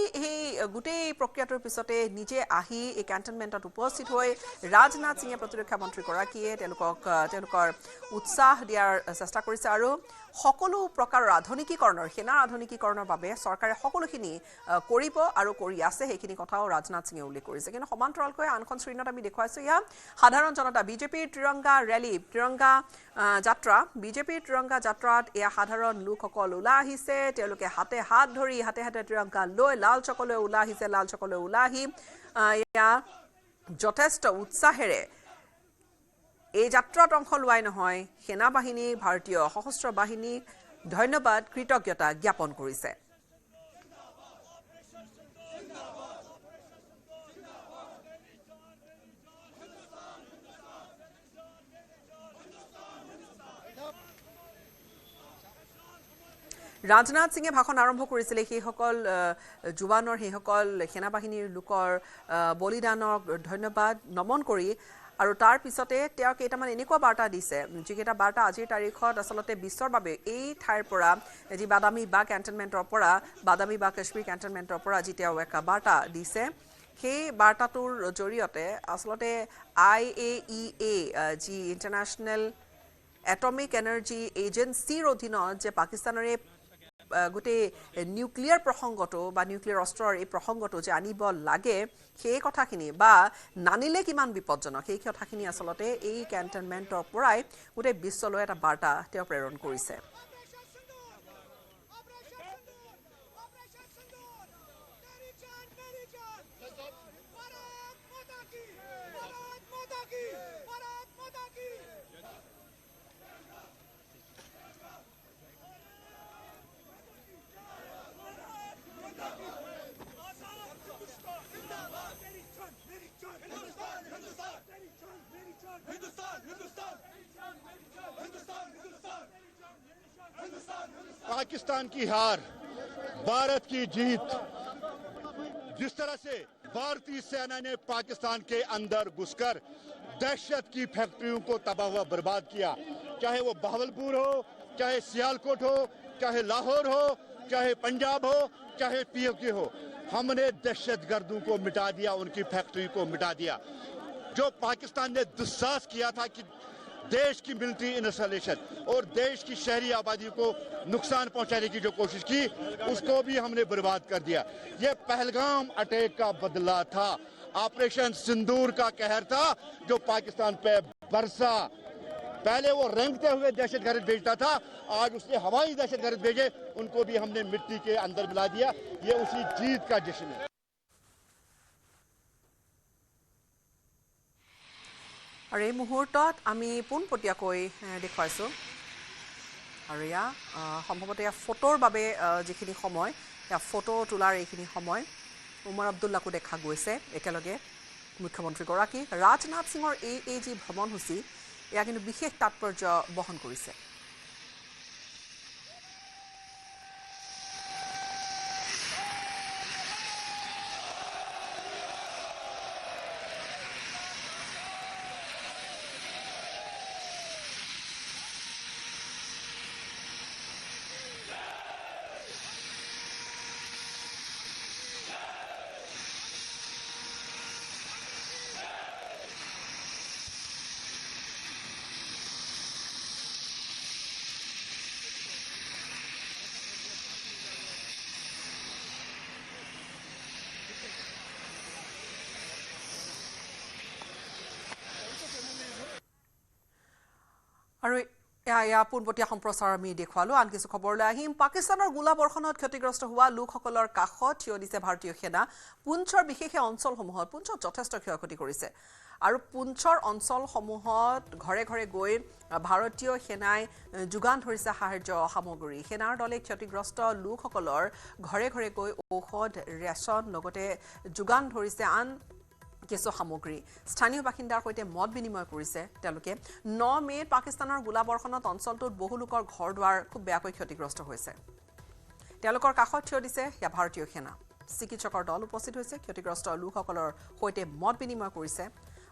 গোটেই প্ৰক্ৰিয়াটোৰ পিছতে নিজে আহি এই কেণ্টনমেণ্টত উপস্থিত হৈ ৰাজনাথ সিঙে প্ৰতিৰক্ষা মন্ত্ৰীগৰাকীয়ে তেওঁলোকৰ উৎসাহ দিয়াৰ চেষ্টা কৰিছে আৰু সকলো প্ৰকাৰৰ সেনাৰ আধুনিকীকৰণৰ বাবে চৰকাৰে সকলোখিনি কৰিব আৰু কৰি আছে সেইখিনি কথাও ৰাজনাথ সিঙে উল্লেখ কৰিছে কিন্তু সমান্তৰালকৈ আনখন স্ক্ৰীণত আমি দেখুৱাইছোঁ এয়া সাধাৰণ জনতা বিজেপিৰ ত্ৰিৰংগা যাত্ৰাত এয়া সাধাৰণ লোকসকল ওলাই আহিছে তেওঁলোকে হাতে হাত ধৰি হাতে ত্ৰিৰংগা লৈ লাল চকলৈ ওলাই আহি এয়া যথেষ্ট উৎসাহেৰে এই যাত্ৰাত অংশ লোৱাই নহয় সেনাবাহিনী ভাৰতীয় সশস্ত্ৰ বাহিনীক ধন্যবাদ কৃতজ্ঞতা জ্ঞাপন কৰিছে ৰাজনাথ সিঙে ভাষণ আৰম্ভ কৰিছিলে সেইসকল জোৱানৰ সেইসকল সেনাবাহিনীৰ লোকৰ বলিদানক ধন্যবাদ নমন কৰি আৰু তাৰ পিছতে তেওঁ কেইটামান এনেকুৱা বাৰ্তা দিছে যিকেইটা বাৰ্তা আজিৰ তাৰিখত আচলতে বিশ্বৰ বাবে এই ঠাইৰ পৰা যি বাদামী বা কেণ্টনমেণ্টৰ পৰা বাদামী বা কাশ্মীৰ কেণ্টনমেণ্টৰ পৰা যি তেওঁ এক বাৰ্তা দিছে সেই বাৰ্তাটোৰ জৰিয়তে আচলতে IAEA যি ইণ্টাৰনেশ্যনেল এটমিক এনাৰ্জি এজেঞ্চিৰ অধীনত যে পাকিস্তানৰে গোটেই নিউক্লিয়াৰ প্ৰসংগটো বা নিউক্লিয়াৰ অস্ত্ৰৰ এই প্ৰসংগটো যে আনিব লাগে সেই কথাখিনি বা নানিলে কিমান বিপদজনক সেই কথাখিনি আচলতে এই কেণ্টনমেণ্টৰ পৰাই গোটেই বিশ্বলৈ এটা বাৰ্তা তেওঁ প্ৰেৰণ কৰিছে पाकिस्तान की हार, भारत की जीत। जिस तरह से भारतीय सेना ने पाकिस्तान के अंदर घुसकर दहशत की फैक्ट्रियों को तबाह व बर्बाद किया, चाहे वो बहावलपुर हो, चाहे सियालकोट हो, चाहे लाहौर हो, चाहे पंजाब हो, चाहे POK हो, हमने दहशतगर्दों को मिटा दिया, उनकी फैक्ट्री को मिटा दिया। जो पाकिस्तान ने दुस्साहस किया था कि देश की मिलिट्री इंस्टॉलेशन और देश की शहरी आबादी को नुकसान पहुंचाने की जो कोशिश की उसको भी हमने बर्बाद कर दिया। ये पहलगाम अटैक का बदला था, ऑपरेशन सिंदूर का कहर था जो पाकिस्तान पे बरसा। पहले वो रेंगते हुए दहशतगर्द भेजता था, आज उसने हवाई दहशतगर्द भेजे, उनको भी हमने मिट्टी के अंदर मिला दिया। ये उसी जीत का जश्न है। আৰু এই মুহূৰ্তত আমি পোনপটীয়াকৈ দেখুৱাইছোঁ আৰু এয়া সম্ভৱতঃ এয়া ফটোৰ বাবে যিখিনি সময় এয়া ফটো তোলাৰ এইখিনি সময় উমৰ আব্দুল্লাকো দেখা গৈছে একেলগে মুখ্যমন্ত্ৰীগৰাকী ৰাজনাথ সিঙৰ এই যি ভ্ৰমণসূচী এয়া কিন্তু বিশেষ তাৎপৰ্য বহন কৰিছে আৰু এয়া পোনপটীয়া সম্প্ৰচাৰ আমি দেখুৱালোঁ আন কিছু খবৰলৈ আহিম পাকিস্তানৰ গোলাবৰ্ষণত ক্ষতিগ্ৰস্ত হোৱা লোকসকলৰ কাষত থিয় দিছে ভাৰতীয় সেনা পুঞ্চৰ বিশেষ অঞ্চলসমূহত পুঞ্চত যথেষ্ট ক্ষয়ক্ষতি কৰিছে আৰু পুঞ্চৰ অঞ্চলসমূহত ঘৰে ঘৰে গৈ ভাৰতীয় সেনাই যোগান ধৰিছে সাহায্য সামগ্ৰী সেনাৰ দলে ক্ষতিগ্ৰস্ত লোকসকলৰ ঘৰে ঘৰে গৈ ঔষধ ৰেচন লগতে যোগান ধৰিছে আন কিছু সামগ্ৰী স্থানীয় বাসিন্দাৰ সৈতে মত বিনিময় কৰিছে তেওঁলোকে 9 মেত পাকিস্তানৰ গোলাবৰ্ষণত অঞ্চলটোত বহু লোকৰ ঘৰ দুৱাৰ খুব বেয়াকৈ ক্ষতিগ্ৰস্ত হৈছে তেওঁলোকৰ কাষত থিয় দিছে সেয়া ভাৰতীয় সেনা চিকিৎসকৰ দল উপস্থিত হৈছে ক্ষতিগ্ৰস্ত লোকসকলৰ সৈতে মত বিনিময় কৰিছে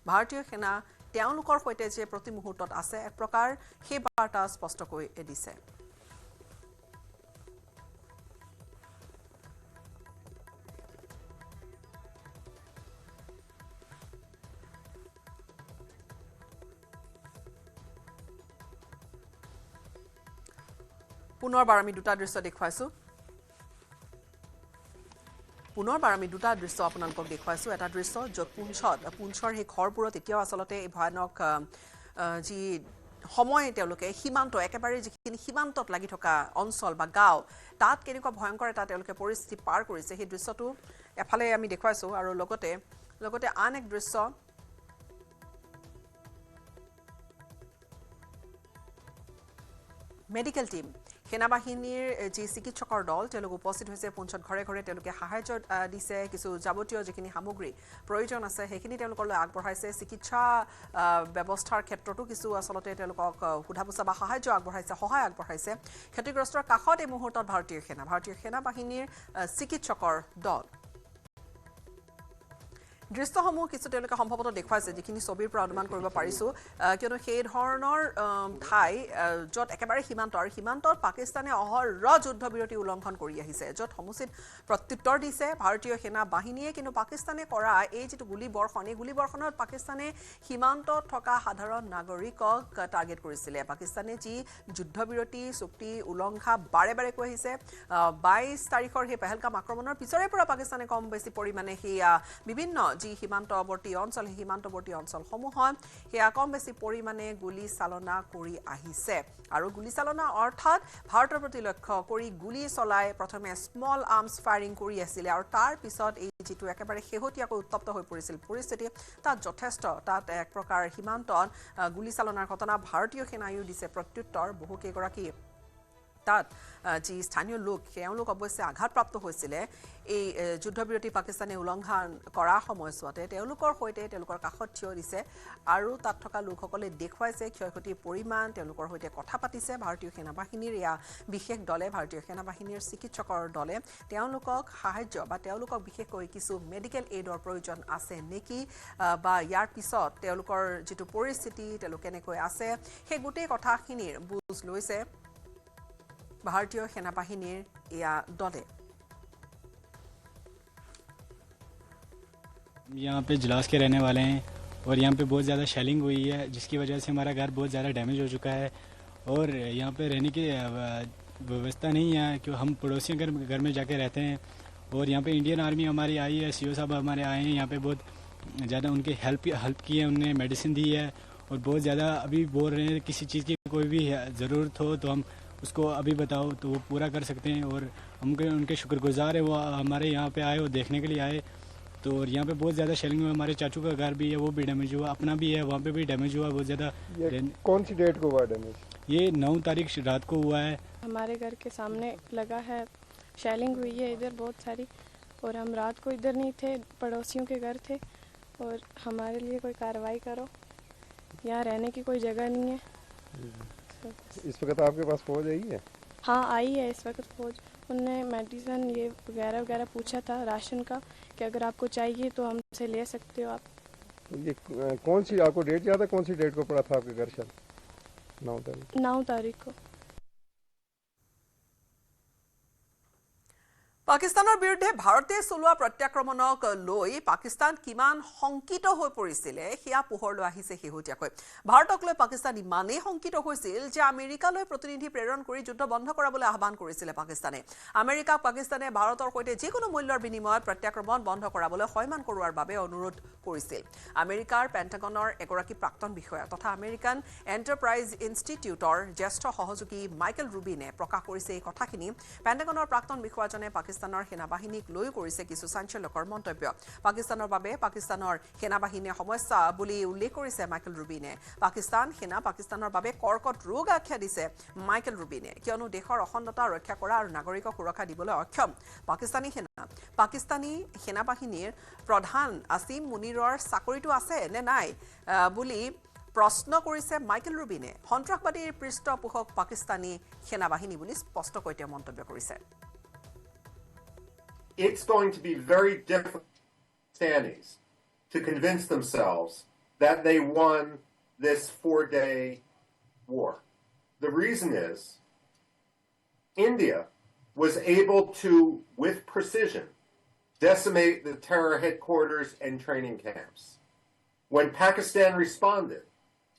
ভাৰতীয় সেনা তেওঁলোকৰ সৈতে যে প্ৰতি মুহূৰ্তত আছে এক প্ৰকাৰ সেই বাৰ্তা স্পষ্টকৈ দিছে পুনৰবাৰ আমি দুটা দৃশ্য দেখুৱাইছো আপোনালোকক দেখুৱাইছো এটা দৃশ্য য'ত পুঞ্চৰ সেই ঘৰবোৰত এতিয়াও আচলতে এই ভয়ানক যি সময় তেওঁলোকে সীমান্ত একেবাৰে যিখিনি সীমান্তত লাগি থকা অঞ্চল বা গাঁও তাত কেনেকুৱা ভয়ংকৰ এটা তেওঁলোকে পৰিস্থিতি পাৰ কৰিছে সেই দৃশ্যটো এফালে আমি দেখুৱাইছো আৰু লগতে আন এক দৃশ্য মেডিকেল টিম সেনাবাহিনীৰ যি চিকিৎসকৰ দল তেওঁলোক উপস্থিত হৈছে পুঞ্চত ঘৰে ঘৰে তেওঁলোকে সাহায্য দিছে কিছু যাৱতীয় যিখিনি সামগ্ৰী প্ৰয়োজন আছে সেইখিনি তেওঁলোকলৈ আগবঢ়াইছে চিকিৎসা ব্যৱস্থাৰ ক্ষেত্ৰতো কিছু আচলতে তেওঁলোকক সোধা পোছা বা সহায় আগবঢ়াইছে ক্ষতিগ্ৰস্তৰ কাষত এই মুহূৰ্তত ভাৰতীয় সেনাবাহিনীৰ চিকিৎসকৰ দল দৃশ্যসমূহ কিছু তেওঁলোকে সম্ভৱতঃ দেখুৱাইছে যিখিনি ছবিৰ পৰা অনুমান কৰিব পাৰিছো কিয়নো সেই ধৰণৰ ঠাই য'ত একেবাৰে সীমান্তত পাকিস্তানে অহৰহ যুদ্ধবিৰতি উলংঘন কৰি আহিছে য'ত সমুচিত প্ৰত্যুত্তৰ দিছে ভাৰতীয় সেনা বাহিনীয়ে কিন্তু পাকিস্তানে কৰা এই যিটো গুলীবৰ্ষণত পাকিস্তানে সীমান্তত থকা সাধাৰণ নাগৰিকক টাৰ্গেট কৰিছিলে পাকিস্তানে যি যুদ্ধবিৰতি চুক্তি উলংঘা বাৰে বাৰে কৈ আহিছে 22 তাৰিখৰ সেই পেহেলগাম আক্ৰমণৰ পিছৰে পৰা পাকিস্তানে কম বেছি পৰিমাণে সেয়া বিভিন্ন যি সীমান্তৱৰ্তী অঞ্চলসমূহত সেয়া কম বেছি পৰিমাণে গুলী চালনা কৰি আহিছে আৰু গুলী চালনা অৰ্থাৎ ভাৰতৰ প্ৰতি লক্ষ্য কৰি গুলী চলাই প্ৰথমে স্মল আৰ্মছ ফায়াৰিং কৰি আছিল আৰু তাৰ পিছত এই যিটো একেবাৰে শেহতীয়াকৈ উত্তপ্ত হৈ পৰিছিল পৰিস্থিতি তাত যথেষ্ট তাত এক প্ৰকাৰ সীমান্তত গুলী চালনাৰ ঘটনা ভাৰতীয় সেনায়ো দিছে প্ৰত্যুত্তৰ বহু কেইগৰাকী তাত যি স্থানীয় লোক তেওঁলোক অৱশ্যে আঘাতপ্ৰাপ্ত হৈছিলে এই যুদ্ধবিৰতি পাকিস্তানে উলংঘন কৰা সময়ছোৱাতে তেওঁলোকৰ কাষত থিয় দিছে আৰু তাত থকা লোকসকলে দেখুৱাইছে ক্ষয়ক্ষতিৰ পৰিমাণ তেওঁলোকৰ সৈতে কথা পাতিছে ভাৰতীয় সেনাবাহিনীৰ এয়া বিশেষ দলে ভাৰতীয় সেনাবাহিনীৰ চিকিৎসকৰ দলে তেওঁলোকক সাহায্য বা তেওঁলোকক বিশেষকৈ কিছু মেডিকেল এইডৰ প্ৰয়োজন আছে নেকি বা ইয়াৰ পিছত তেওঁলোকৰ যিটো পৰিস্থিতি তেওঁলোক কেনেকৈ আছে সেই গোটেই কথাখিনিৰ বুজ লৈছে भारतीय सेनाबाहिनीर या दले यहाँ पे जलास के रहने वाले हैं और यहाँ पे बहुत ज़्यादा शेलिंग हुई है जिसकी वजह से हमारा घर बहुत ज़्यादा डैमेज हो चुका है और यहाँ पे रहने की व्यवस्था नहीं है कि हम पड़ोसियों घर में जाके रहते हैं और यहाँ पे इंडियन आर्मी हमारी आई है सीओ साहब हमारे आए हैं यहाँ पे बहुत ज़्यादा उनकी हेल्प की है उन्होंने मेडिसिन दी है और बहुत ज़्यादा अभी बोल रहे हैं किसी चीज़ की कोई भी ज़रूरत हो तो हम उसको अभी बताओ तो वो पूरा कर सकते हैं और हम उनके शुक्रगुजार है वो हमारे यहाँ पे आए और देखने के लिए आए तो यहाँ पे बहुत ज़्यादा शेलिंग हुआ हमारे चाचू का घर भी है वो भी डैमेज हुआ अपना भी है वहाँ पे भी डैमेज हुआ बहुत ज़्यादा कौन सी डेट को हुआ डैमेज ये 9 तारीख रात को हुआ है हमारे घर के सामने लगा है शेलिंग हुई है इधर बहुत सारी और हम रात को इधर नहीं थे पड़ोसियों के घर थे और हमारे लिए कोई कार्रवाई करो यहाँ रहने की कोई जगह नहीं है इस वक्त आपके पास फौज आई है हाँ आई है इस वक्त फौज उनने मेडिसिन ये वगैरह पूछा था राशन का कि अगर आपको चाहिए तो हमसे ले सकते हो आप ये कौन सी आपको डेट याद है कौन सी डेट को पड़ा था आपके घर शल 9 तारीख को পাকিস্তানৰ বিৰুদ্ধে ভাৰতে চলোৱা প্ৰত্যাক্ৰমণক লৈ পাকিস্তান কিমান শংকিত হৈ পৰিছিলে সেয়া পোহৰলৈ আহিছে শেহতীয়াকৈ ভাৰতক লৈ পাকিস্তান ইমানেই শংকিত হৈছিল যে আমেৰিকালৈ প্ৰতিনিধি প্ৰেৰণ কৰি যুদ্ধ বন্ধ কৰাবলৈ আহ্বান কৰিছিলে পাকিস্তানে পাকিস্তানে ভাৰতৰ সৈতে যিকোনো মূল্যৰ বিনিময়ত প্ৰত্যাক্ৰমণ বন্ধ কৰাবলৈ সৈমান কৰোৱাৰ বাবে অনুৰোধ কৰিছিল আমেৰিকাৰ পেণ্টাগনৰ এগৰাকী প্ৰাক্তন বিষয়া তথা আমেৰিকান এণ্টাৰপ্ৰাইজ ইনষ্টিটিউটৰ জ্যেষ্ঠ সহযোগী মাইকেল ৰুবিনে প্ৰকাশ কৰিছে এই কথাখিনি পেণ্টাগনৰ প্ৰাক্তন বিষয়াজনে পাকিস্তানৰ সেনাবাহিনীক লৈ কৰিছে কিছু চাঞ্চল্যকৰ মন্তব্য পাকিস্তানৰ বাবে পাকিস্তানৰ সেনাবাহিনীৰ সমস্যা বুলি উল্লেখ কৰিছে মাইকেল ৰুবিনে পাকিস্তানৰ বাবে কৰ্কট ৰোগ আখ্যা দিছে মাইকেল ৰুবিনে কিয়নো দেশৰ অখণ্ডতা ৰক্ষা কৰা আৰু নাগৰিকক সুৰক্ষা দিবলৈ অক্ষম পাকিস্তানী সেনাবাহিনীৰ প্ৰধান আসিম মুনিৰৰ চাকৰিটো আছে নে নাই বুলি প্ৰশ্ন কৰিছে মাইকেল ৰুবিনে সন্ত্ৰাসবাদীৰ পৃষ্ঠপোষক পাকিস্তানী সেনাবাহিনী বুলি স্পষ্টকৈ তেওঁ মন্তব্য কৰিছে it's going to be very difficult for Pakistanis to convince themselves that they won this 4-day war. The reason is India was able to, with precision, decimate the terror headquarters and training camps. When Pakistan responded,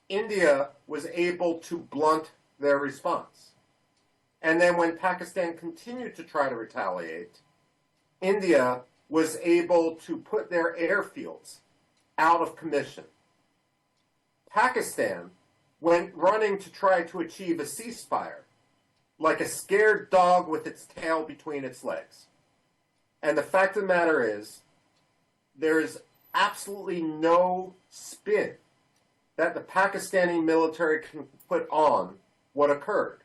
India was able to blunt their response. And then when Pakistan continued to try to retaliate, India was able to put their airfields out of commission. Pakistan went running to try to achieve a ceasefire, like a scared dog with its tail between its legs. And the fact of the matter is, there is absolutely no spin that the Pakistani military can put on what occurred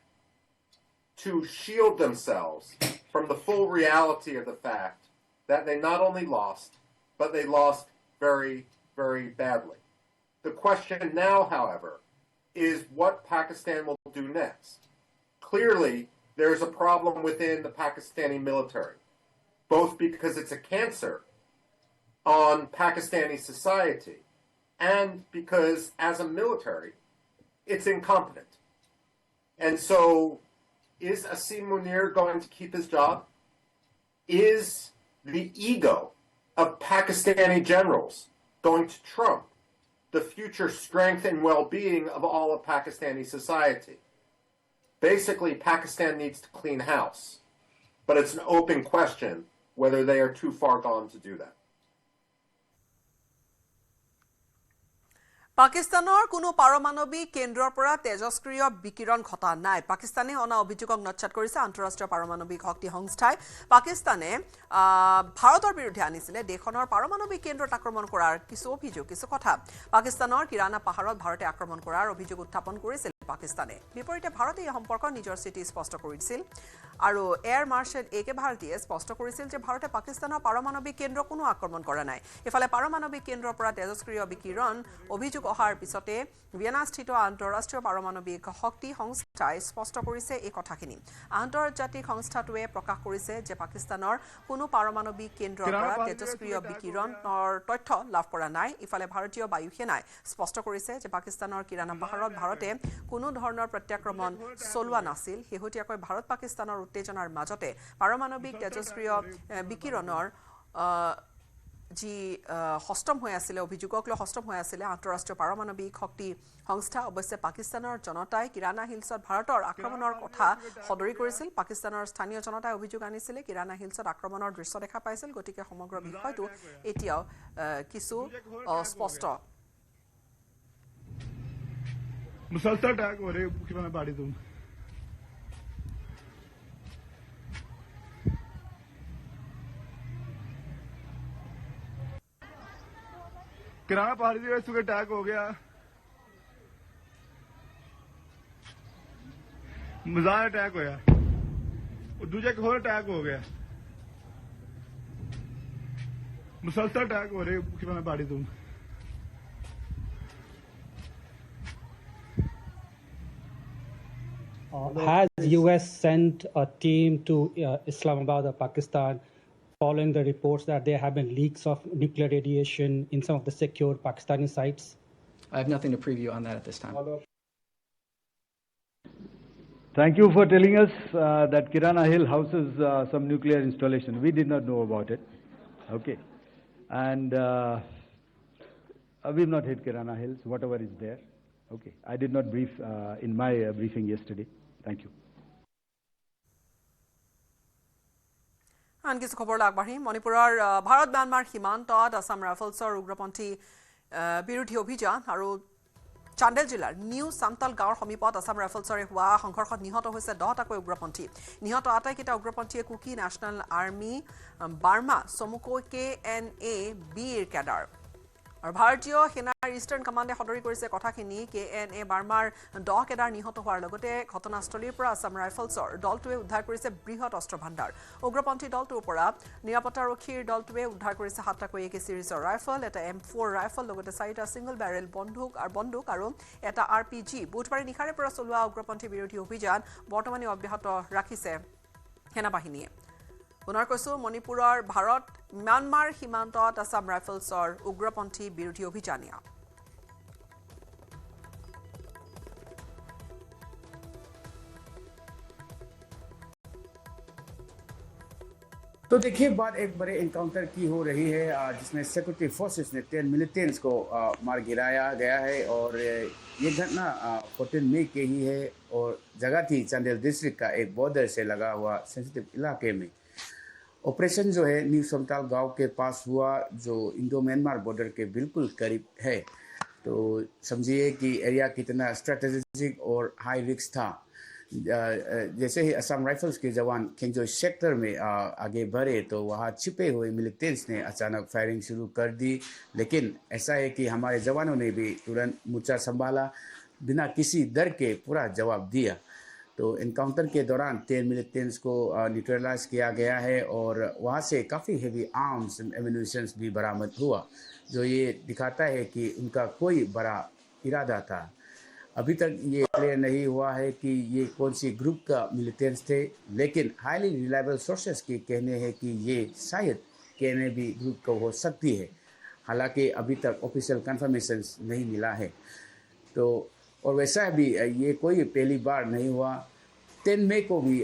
to shield themselves from the full reality of the fact that they not only lost, but they lost very, very badly. The question now, however, is what Pakistan will do next. Clearly, there's a problem within the Pakistani military, both because it's a cancer on Pakistani society and because, as a military, it's incompetent. And so, is Asim Munir going to keep his job? Is the ego of Pakistani generals going to trump the future strength and well-being of all of Pakistani society? Basically, Pakistan needs to clean house, but it's an open question whether they are too far gone to do that. পাকিস্তানৰ কোনো পাৰমাণৱিক কেন্দ্ৰৰ পৰা তেজস্ক্ৰিয় বিকিৰণ ঘটা নাই পাকিস্তানে অনা অভিযোগক নচ্ছাত কৰিছে আন্তঃৰাষ্ট্ৰীয় পাৰমাণৱিক শক্তি সংস্থাই পাকিস্তানে ভাৰতৰ বিৰুদ্ধে আনিছিলে দেশনৰ পাৰমাণৱিক কেন্দ্ৰত আক্ৰমণ কৰাৰ কিছু অভিযোগ কিছু কথা পাকিস্তানৰ কিৰানা পাহাৰত ভাৰতে আক্ৰমণ কৰাৰ অভিযোগ উত্থাপন কৰিছিল পাকিস্তানে বিপৰীতে ভাৰতে এই সম্পৰ্ক নিজৰ স্থিতি স্পষ্ট কৰিছিল আৰু এয়াৰ মাৰ্শ্বেল একে ভাৰতীয়ে স্পষ্ট কৰিছিল যে ভাৰতে পাকিস্তানৰ পাৰমাণৱিক কেন্দ্ৰ কোনো আক্ৰমণ কৰা নাই এফালে পাৰমাণৱিক কেন্দ্ৰৰ পৰা তেজস্ক্ৰিয় বিকিৰণ অভিযোগ অহাৰ পিছতে ভিয়েনাস্থিত আন্তঃৰাষ্ট্ৰীয় পাৰমাণৱিক শক্তি সংস্থাই স্পষ্ট কৰিছে এই কথাখিনি আন্তৰ্জাতিক সংস্থাটোৱে প্ৰকাশ কৰিছে যে পাকিস্তানৰ কোনো পাৰমাণৱিক কেন্দ্ৰৰ পৰা তেজস্ক্ৰিয় বিকিৰণৰ তথ্য লাভ কৰা নাই ইফালে ভাৰতীয় বায়ু সেনাই স্পষ্ট কৰিছে যে পাকিস্তানৰ কিৰানা পাহাৰত ভাৰতে কোনো ধৰণৰ প্ৰত্যাক্ৰমণ চলোৱা নাছিল হেহতীয়াকৈ ভাৰত পাকিস্তানৰ উত্তেজনাৰ মাজতে পাৰমাণৱিক তেজস্ক্ৰিয় বিকিৰণৰ যি হস্তম হৈ আছিল অভিযোগক লৈ হস্তম হৈ আছিল আন্তঃৰাষ্ট্ৰীয় পাৰমাণৱিক শক্তি সংস্থা অৱশ্যে পাকিস্তানৰ জনতাই কিৰানা হিলছত ভাৰতৰ আক্ৰমণৰ কথা সদৰি কৰিছিল পাকিস্তানৰ স্থানীয় জনতাই অভিযোগ আনিছিল কিৰানা হিলছত আক্ৰমণৰ দৃশ্য দেখা পাইছিল গতিকে সমগ্ৰ বিষয়টো এতিয়াও কিছু স্পষ্ট मुसलसल अटैक हो रहे किराना पहाड़ी तुम किराना पहाड़ी से सुबह अटैक हो गया मजाक अटैक होया और दूजे एक और अटैक हो गया मुसलसल अटैक हो रहे किराना पहाड़ी तुम Has U.S. sent a team to Islamabad or Pakistan following the reports that there have been leaks of nuclear radiation in some of the secure Pakistani sites? I have nothing to preview on that at this time. Thank you for telling us that Kirana Hill houses some nuclear installation. We did not know about it. Okay. And we've not hit Kirana Hills, whatever is there. Okay. I did not brief in my briefing yesterday. Thank you. আন কিছু খবৰ আগবাঢ়ি মণিপুৰৰ Bharat Myanmar সীমান্তত আসাম ৰাইফলছৰ উগ্ৰপন্থী বিৰোধী অভিযান আৰু চান্দেল জিলাৰ নিউ সান্তাল গাঁৱৰ সমীপত আসাম ৰাইফলছৰে হোৱা সংঘৰ্ষত নিহত হৈছে 10টাকৈ উগ্ৰপন্থী নিহত আটাইকেইটা উগ্ৰপন্থীয়ে কুকি নেশ্যনেল আৰ্মি বাৰ্মা চমুকৈ KNA বীৰ কেডাৰ আৰু ভাৰতীয় সেনাৰ ইষ্টাৰ্ণ কমাণ্ডে সদৰি কৰিছে কথাখিনি KNA বাৰ্মাৰ 10 কেডাৰ নিহত হোৱাৰ লগতে ঘটনাস্থলীৰ পৰা আসাম ৰাইফলছৰ দলটোৱে উদ্ধাৰ কৰিছে বৃহৎ অস্ত্ৰ ভাণ্ডাৰ উগ্ৰপন্থী দলটোৰ পৰা নিৰাপত্তাৰক্ষীৰ দলটোৱে উদ্ধাৰ কৰিছে 7টাকৈ AK সিৰিজৰ ৰাইফল এটা M4 ৰাইফল লগতে 4টা সিংগল বেৰেল বন্দুক আৰু এটা RPG বুধবাৰে নিশাৰে পৰা চলোৱা উগ্ৰপন্থী বিৰোধী অভিযান বৰ্তমানে অব্যাহত ৰাখিছে সেনাবাহিনীয়ে পুনৰ কৈছো মণিপুৰৰ ভাৰত ম্যানমাৰ সীমান্তত আছাম ৰাইফলছৰ উগ্ৰপন্থী বিৰোধী অভিযান ইয়া तो देखिए बात एक बड़े इनकाउंटर की हो रही है जिसमें सिक्योरिटी फोर्सेस ने 10 मिलिटेंट्स को मार गिराया गया है और ये घटना 14 मई के ही है और जगह थी चांदेल डिस्ट्रिक्ट का एक बॉर्डर से लगा हुआ सेंसिटिव इलाके में। ऑपरेशन जो है न्यू समताल गांव के पास हुआ जो इंडो म्यांमार बॉर्डर के बिल्कुल करीब है। तो समझिए कि एरिया कितना स्ट्रेटेजिक और हाई रिस्क था। जैसे ही असम राइफल्स के जवान खेंजो सेक्टर में आगे बढ़े तो वहाँ छिपे हुए मिलिटेंट्स ने अचानक फायरिंग शुरू कर दी, लेकिन ऐसा है कि हमारे जवानों ने भी तुरंत मोर्चा संभाला, बिना किसी डर के पूरा जवाब दिया। तो इनकाउंटर के दौरान 10 मिलिटेंट्स को न्यूट्रलाइज किया गया है और वहाँ से काफ़ी हेवी आर्म्स एम्यूनिशंस भी बरामद हुआ, जो ये दिखाता है कि उनका कोई बड़ा इरादा था। अभी तक ये क्लियर नहीं हुआ है कि ये कौन सी ग्रुप का मिलिटेंट्स थे, लेकिन हाईली रिलायबल सोर्सेस के कहने हैं कि ये शायद केएनए ग्रुप का हो सकती है। हालांकि अभी तक ऑफिशियल कंफर्मेशन नहीं मिला है। तो और वैसा भी ये कोई पहली बार नहीं हुआ। 10 मई को भी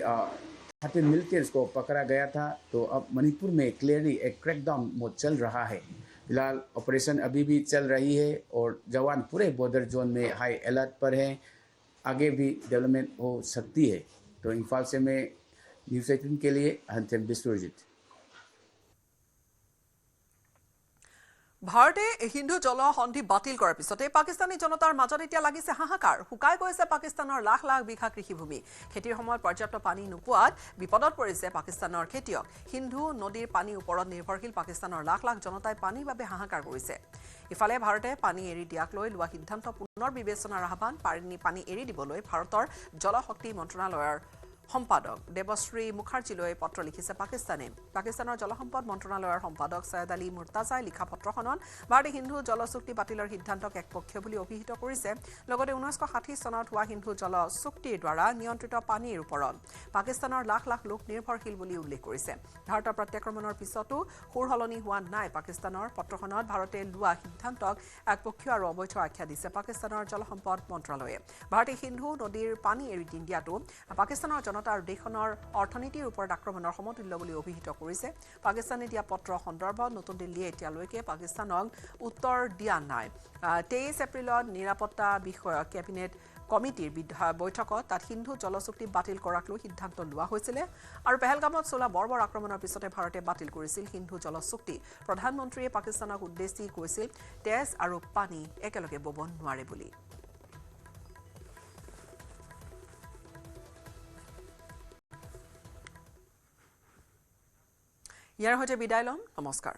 13 मिलिटेंट्स को पकड़ा गया था। तो अब मणिपुर में क्लियरली एक क्रैकडाउन मोड चल रहा है। फिलहाल ऑपरेशन अभी भी चल रही है और जवान पूरे बॉर्डर जोन में हाई अलर्ट पर हैं। आगे भी डेवलपमेंट हो सकती है। तो इम्फाल से मैं न्यूज़ 18 के लिए हंतेम बिस्वरजित। ভাৰতে হিন্দু জল সন্ধি বাতিল কৰাৰ পিছতে পাকিস্তানী জনতাৰ মাজত এতিয়া লাগিছে হাহাকাৰ। শুকাই গৈছে পাকিস্তানৰ লাখ লাখ বিঘা কৃষিভূমি। খেতিৰ সময়ত পৰ্যাপ্ত পানী নোপোৱাত বিপদত পৰিছে পাকিস্তানৰ খেতিয়ক। সিন্ধু নদীৰ পানীৰ ওপৰত নিৰ্ভৰশীল পাকিস্তানৰ লাখ লাখ জনতাই পানীৰ বাবে হাহাকাৰ কৰিছে। ইফালে ভাৰতে পানী এৰি দিয়াক লৈ লোৱা সিদ্ধান্ত পুনৰ বিবেচনাৰ আহ্বান। পানী এৰি দিবলৈ ভাৰতৰ জলশক্তি মন্ত্ৰণালয়ৰ সম্পাদক দেৱশ্ৰী মুখাৰ্জীলৈ পত্ৰ লিখিছে পাকিস্তানে। পাকিস্তানৰ জলসম্পদ মন্ত্ৰণালয়ৰ সম্পাদক সৈয়দ আলী মুৰ্তাজাই লিখা পত্ৰখনত ভাৰতে সিন্ধু জল চুক্তি বাতিলৰ সিদ্ধান্তক একপক্ষীয় বুলি অভিহিত কৰিছে। লগতে 1960 চনত হোৱা সিন্ধু জল চুক্তিৰ দ্বাৰা নিয়ন্ত্ৰিত পানীৰ ওপৰত পাকিস্তানৰ লাখ লাখ লোক নিৰ্ভৰশীল বুলি উল্লেখ কৰিছে। ভাৰতৰ প্ৰত্যাক্ৰমণৰ পিছতো সুৰহলনি হোৱা নাই পাকিস্তানৰ। পত্ৰখনত ভাৰতে লোৱা সিদ্ধান্তক একপক্ষীয় আৰু অবৈধ আখ্যা দিছে পাকিস্তানৰ জলসম্পদ মন্ত্ৰালয়ে। ভাৰতে সিন্ধু নদীৰ পানী এৰি দিয়াটো পাকিস্তানৰ জনতাৰ দেশনৰ অৰ্থনীতিৰ ওপৰত আক্ৰমণৰ সমতুল্য বুলি অভিহিত কৰিছে। পাকিস্তানে দিয়া পত্ৰ সন্দৰ্ভত নতুন দিল্লীয়ে এতিয়ালৈকে পাকিস্তানক উত্তৰ দিয়া নাই। 23 এপ্ৰিলত নিৰাপত্তা বিষয়ক কেবিনেট কমিটিৰ বৈঠকত তাত সিন্ধু জল চুক্তি বাতিল কৰাক লৈ সিদ্ধান্ত লোৱা হৈছিল আৰু পেহেলগামত চলা বৰ্বৰ আক্ৰমণৰ পিছতে ভাৰতে বাতিল কৰিছিল সিন্ধু জল চুক্তি। প্ৰধানমন্ত্ৰীয়ে পাকিস্তানক উদ্দেশ্যি কৈছিল তেজ আৰু পানী একেলগে বব নোৱাৰে বুলি। ইয়াৰ সৈতে বিদায় লম। নমস্কাৰ।